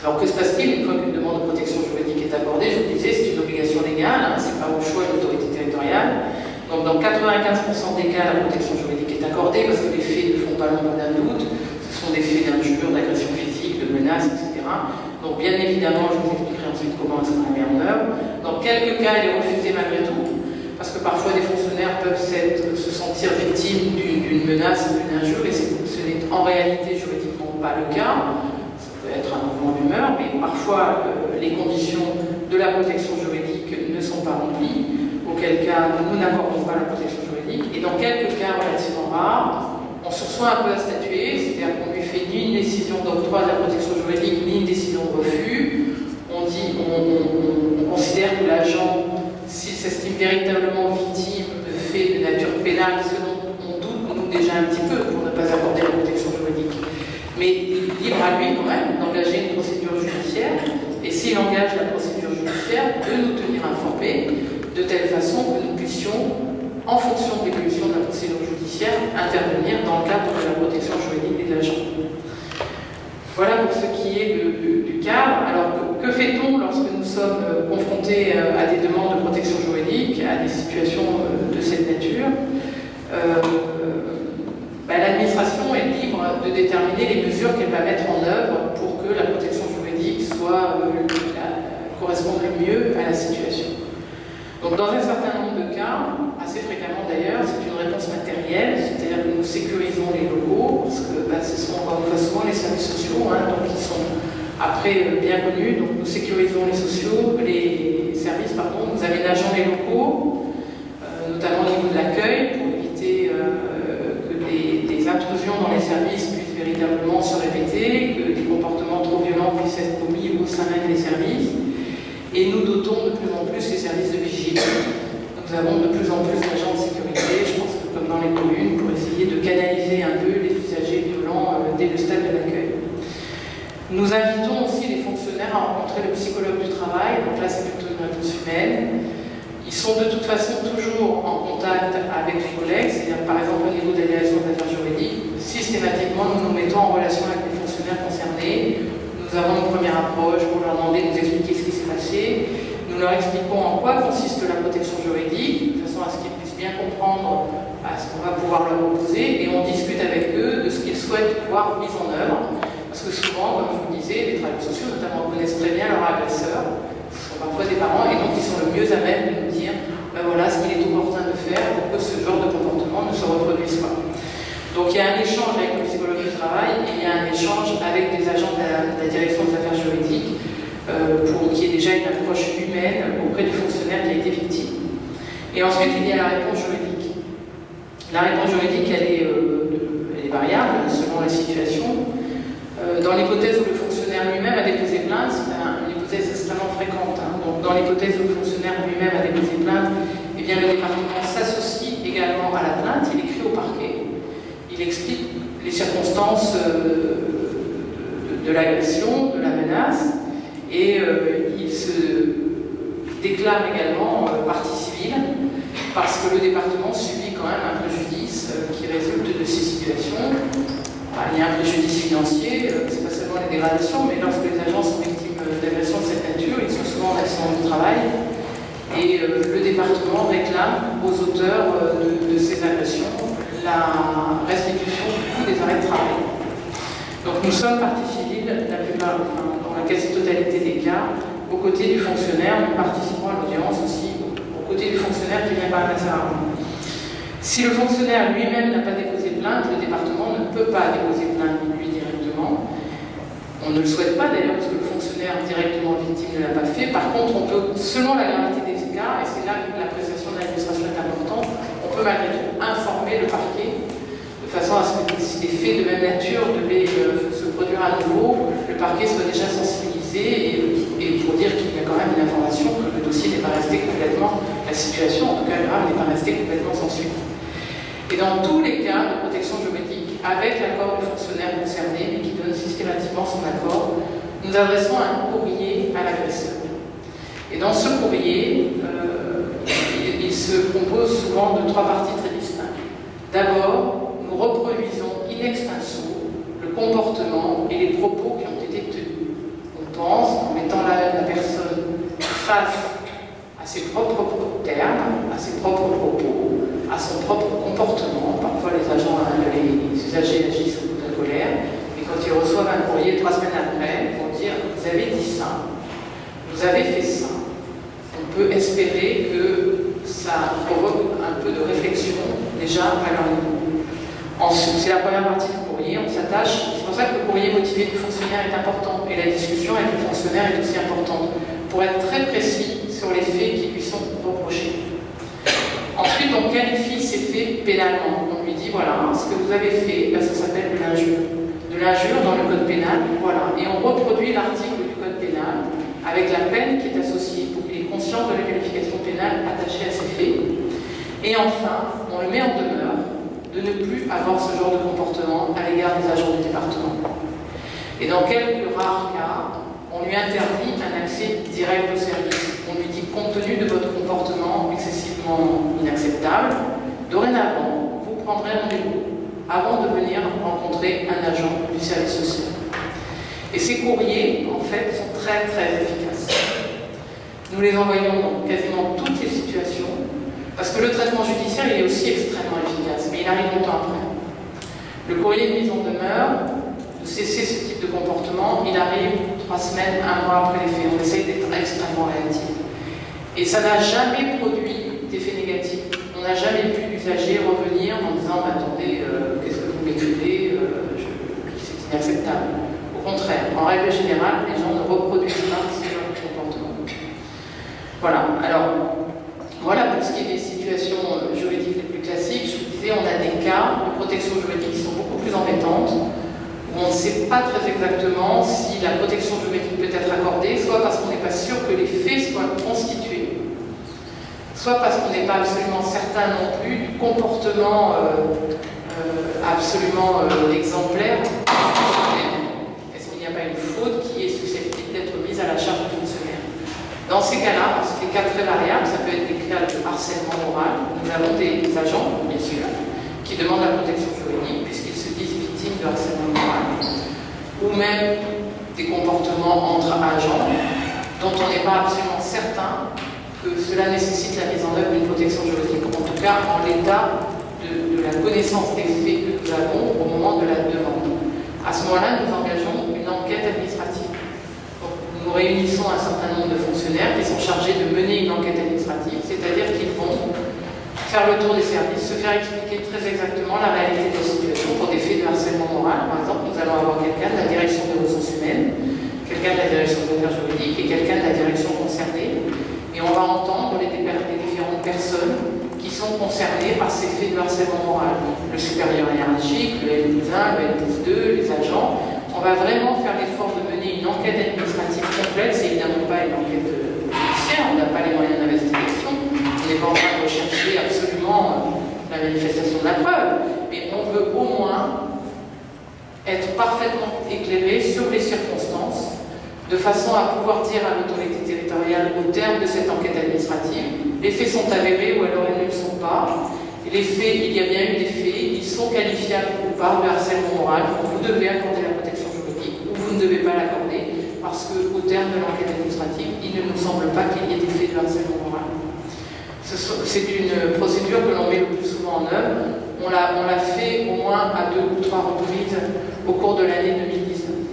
Alors que se passe-t-il une fois qu'une demande de protection juridique est accordée? Je vous disais, c'est une obligation légale, c'est pas au choix de l'autorité territoriale. Donc dans 95% des cas, la protection juridique est accordée parce que les faits ne font pas l'ombre d'un doute. Ce sont des faits d'injures, d'agression physique, de menaces, etc. Donc bien évidemment, je vous expliquerai ensuite comment elle sera mise en œuvre. Dans quelques cas, elle est refusée malgré tout, parce que parfois des fonctionnaires peuvent se sentir victimes d'une menace ou d'une injure, et ce n'est en réalité juridiquement pas le cas. Ça peut être un mouvement d'humeur, mais parfois les conditions de la protection juridique ne sont pas remplies, auquel cas nous n'accordons pas la protection juridique. Et dans quelques cas relativement rares, on sursoit un peu à statuer, c'est-à-dire qu'on ne lui fait ni une décision d'octroi de la protection juridique, ni une décision de refus. On considère que l'agent, s'il s'estime véritablement victime de faits de nature pénale, ce dont on doute, nous déjà un petit peu pour ne pas accorder la protection juridique. Mais libre à lui quand même d'engager une procédure judiciaire, et s'il engage la procédure judiciaire, de nous tenir informés, de telle façon que nous puissions, en fonction de l'évolution de la procédure judiciaire, intervenir dans le cadre de la protection juridique des agents. Voilà pour ce qui est du cadre. Alors, que fait-on lorsque nous sommes confrontés à des demandes de protection juridique, à des situations de cette nature? L'administration est libre de déterminer les mesures qu'elle va mettre en œuvre pour que la protection juridique corresponde le mieux à la situation. Donc dans un certain nombre de cas, assez fréquemment d'ailleurs, c'est une réponse matérielle, c'est-à-dire que nous sécurisons les locaux, parce que ce sont encore une fois souvent les services sociaux, donc ils sont après bien connus, donc nous sécurisons les services, nous aménageons les locaux, notamment au niveau de l'accueil, pour éviter que des intrusions dans les services puissent véritablement se répéter, que des comportements trop violents puissent être commis au sein même des services. Et nous dotons de plus en plus les services de vigile nous avons de plus en plus d'agents de sécurité, je pense que comme dans les communes, pour essayer de canaliser un peu les usagers violents dès le stade de l'accueil. Nous invitons aussi les fonctionnaires à rencontrer le psychologue du travail, donc là c'est plutôt une réponse humaine. Ils sont de toute façon toujours en contact avec les collègues, c'est-à-dire par exemple au niveau de la direction des affaires juridiques, systématiquement nous nous mettons en relation avec les fonctionnaires concernés. Nous avons une première approche pour leur demander de nous expliquer ce qui s'est passé. Nous leur expliquons en quoi consiste la protection juridique, de façon à ce qu'ils puissent bien comprendre ce qu'on va pouvoir leur proposer, et on discute avec eux de ce qu'ils souhaitent voir mis en œuvre. Parce que souvent, comme je vous le disais, les travailleurs sociaux notamment connaissent très bien leurs agresseurs, ce sont parfois des parents, et donc ils sont le mieux à même de nous dire ben voilà ce qu'il est opportun de faire pour que ce genre de comportement ne se reproduise pas. Donc il y a un échange avec le psychologue du travail et il y a un échange avec des agents de la direction des affaires juridiques pour qu'il y ait déjà une approche humaine auprès du fonctionnaire qui a été victime. Et ensuite il y a la réponse juridique. La réponse juridique elle est variable selon la situation. Dans l'hypothèse où le fonctionnaire lui-même a déposé plainte, c'est une hypothèse extrêmement fréquente. Donc dans l'hypothèse où le fonctionnaire lui-même a déposé plainte, eh bien le département s'associe également à la plainte, il écrit au parquet, il explique les circonstances de l'agression, de la menace, et il se déclare également partie civile, parce que le département subit quand même un préjudice qui résulte de ces situations. Il y a un préjudice financier, c'est pas seulement les dégradations, mais lorsque les agents sont victimes d'agressions de cette nature, ils sont souvent en accident du travail, et le département réclame aux auteurs de ces agressions la restitution du coût des arrêts de travail. Donc nous sommes partie civile, dans la quasi-totalité des cas, aux côtés du fonctionnaire, nous participons à l'audience aussi, aux côtés du fonctionnaire qui vient par la rarement. Si le fonctionnaire lui-même n'a pas déposé plainte, le département ne peut pas déposer plainte lui directement. On ne le souhaite pas d'ailleurs, parce que le fonctionnaire directement victime ne l'a pas fait. Par contre, on peut, selon la gravité des cas, et c'est là que l'appréciation de l'administration est importante, on peut malgré tout informer le parquet, de façon à ce que si des faits de même nature devaient se produire à nouveau, le parquet soit déjà sensibilisé et pour dire qu'il y a quand même une information que le dossier n'est pas resté complètement, la situation en tout cas grave n'est pas restée complètement sans suite. Et dans tous les cas de protection juridique, avec l'accord du fonctionnaire concerné, mais qui donne systématiquement son accord, nous adressons un courrier à l'agresseur. Et dans ce courrier, il se compose souvent de trois parties très distinctes. D'abord, nous reproduisons in extenso le comportement et les propos qui ont été tenus. On pense, en mettant la personne face à ses propres termes, à ses propres propos, à son propre comportement. Parfois, les usagers agissent au bout de la colère, et quand ils reçoivent un courrier 3 semaines après, ils vont dire « Vous avez dit ça, vous avez fait ça ». On peut espérer que ça provoque un peu de réflexion déjà à leur niveau. Ensuite, c'est la première partie du courrier, on s'attache. C'est pour ça que le courrier motivé du fonctionnaire est important, et la discussion avec le fonctionnaire est aussi importante, pour être très précis sur les faits qui lui sont reprochés. Ensuite, on qualifie ces faits pénalement. On lui dit, voilà, ce que vous avez fait, ça s'appelle de l'injure. De l'injure dans le code pénal, voilà. Et on reproduit l'article du code pénal avec la peine qui est associée pour qu'il ait conscience de la qualification pénale attachée à ces faits. Et enfin, on le met en demeure de ne plus avoir ce genre de comportement à l'égard des agents du département. Et dans quelques rares cas, on lui interdit un accès direct au service. On lui dit, compte tenu de votre comportement excessivement inacceptable, dorénavant, vous prendrez rendez-vous avant de venir rencontrer un agent du service social. Et ces courriers, en fait, sont très très efficaces. Nous les envoyons dans quasiment toutes les situations, parce que le traitement judiciaire il est aussi extrêmement efficace, mais il arrive longtemps après. Le courrier de mise en demeure, de cesser ce type de comportement, il arrive 3 semaines, 1 mois après les faits. On essaye d'être extrêmement réactif. Et ça n'a jamais produit d'effet négatif. On n'a jamais vu l'usager revenir en disant bah, attendez, qu'est-ce que vous m'écrivez, c'est inacceptable. Au contraire, en règle générale, les gens ne reproduisent pas ce genre de comportement. Voilà, alors, voilà pour ce qui est des situations juridiques les plus classiques. Je vous disais, on a des cas de protection juridique qui sont beaucoup plus embêtantes, où on ne sait pas très exactement si la protection juridique peut être accordée, soit parce qu'on n'est pas sûr que les faits soient constitués, soit parce qu'on n'est pas absolument certain non plus du comportement absolument exemplaire. Est-ce qu'il n'y a pas une faute qui est susceptible d'être mise à la charge du fonctionnaire? Dans ces cas-là, c'est des cas très variables, ça peut être des cas de harcèlement moral. Nous avons des agents, bien sûr, qui demandent la protection juridique puisqu'ils se disent victimes de harcèlement moral, ou même des comportements entre agents dont on n'est pas absolument certain que cela nécessite la mise en œuvre d'une protection juridique, en tout cas en l'état de la connaissance des faits que nous avons au moment de la demande. À ce moment-là, nous engageons une enquête administrative. Donc, nous réunissons un certain nombre de fonctionnaires qui sont chargés de mener une enquête administrative, c'est-à-dire qu'ils vont faire le tour des services, se faire expliquer très exactement la réalité de la situation pour des faits de harcèlement moral. Par exemple, nous allons avoir quelqu'un de la direction des ressources humaines, quelqu'un de la direction des affaires juridiques et quelqu'un de la direction concernée. Et on va entendre les différentes personnes qui sont concernées par ces faits de harcèlement moral. Le supérieur hiérarchique, le N+1, le N+2, les agents. On va vraiment faire l'effort de mener une enquête administrative complète. C'est évidemment pas une enquête judiciaire, on n'a pas les moyens d'investigation. On n'est pas en train de rechercher absolument la manifestation de la preuve. Mais on veut au moins être parfaitement éclairé sur les circonstances, de façon à pouvoir dire à l'autorité territoriale au terme de cette enquête administrative, les faits sont avérés ou alors ils ne le sont pas. Et les faits, il y a bien eu des faits, ils sont qualifiables ou pas de harcèlement moral, donc vous devez accorder la protection juridique ou vous ne devez pas l'accorder parce qu'au terme de l'enquête administrative, il ne nous semble pas qu'il y ait des faits de harcèlement moral. C'est une procédure que l'on met le plus souvent en œuvre. On l'a fait au moins à 2 ou 3 reprises au cours de l'année 2019.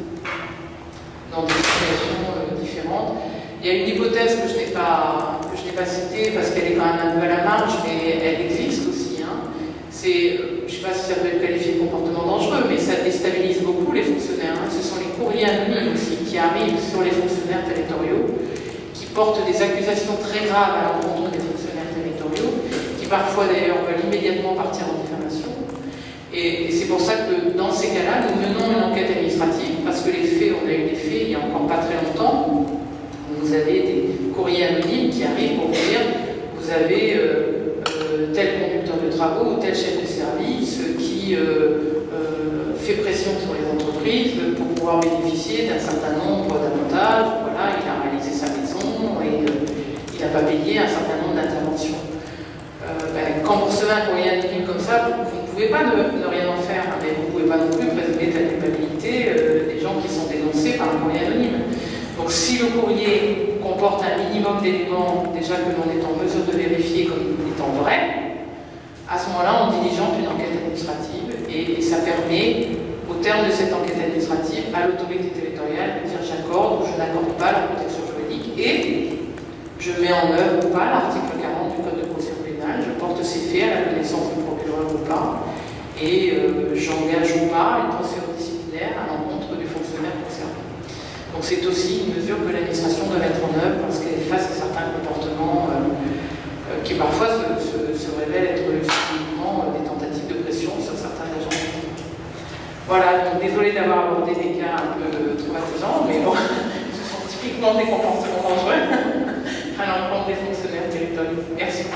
Dans des situations différentes. Il y a une hypothèse que je n'ai pas citée parce qu'elle est quand même un peu à la marge, mais elle existe aussi. Je ne sais pas si ça peut être qualifié de comportement dangereux, mais ça déstabilise beaucoup les fonctionnaires. Ce sont les courriers anonymes aussi qui arrivent sur les fonctionnaires territoriaux, qui portent des accusations très graves à l'encontre des fonctionnaires territoriaux, qui parfois d'ailleurs veulent immédiatement partir en diffamation. Et c'est pour ça que dans ces cas-là, nous menons une enquête administrative, parce que les faits, on a eu des faits il n'y a encore pas très longtemps, vous avez des courriers anonymes qui arrivent pour vous dire vous avez tel conducteur de travaux ou tel chef de service qui fait pression sur les entreprises pour pouvoir bénéficier d'un certain nombre d'avantages. Voilà, il a réalisé sa maison et il n'a pas payé un certain nombre d'interventions. Quand vous recevez un courrier anonyme comme ça, vous ne pouvez pas ne rien en faire, mais vous ne pouvez pas non plus présumer de la culpabilité des gens qui sont dénoncés par un courrier anonyme. Donc si le courrier comporte un minimum d'éléments déjà que l'on est en mesure de vérifier comme étant vrai, à ce moment-là on diligente une enquête administrative et ça permet, au terme de cette enquête administrative, à l'autorité territoriale de dire j'accorde ou je n'accorde pas la protection juridique et je mets en œuvre ou pas l'article 40 du Code de procédure pénale, je porte ces faits à la connaissance du procureur ou pas et j'engage ou pas une procédure disciplinaire à l'encontre du fonctionnaire concerné. Donc c'est aussi une mesure que l'administration doit mettre en œuvre parce qu'elle est face à certains comportements qui parfois se révèlent être uniquement des tentatives de pression sur certains agents. Voilà, donc désolé d'avoir abordé des cas un peu traumatisants, mais bon, ce sont typiquement des comportements dangereux à l'encontre des fonctionnaires territoriaux. Merci.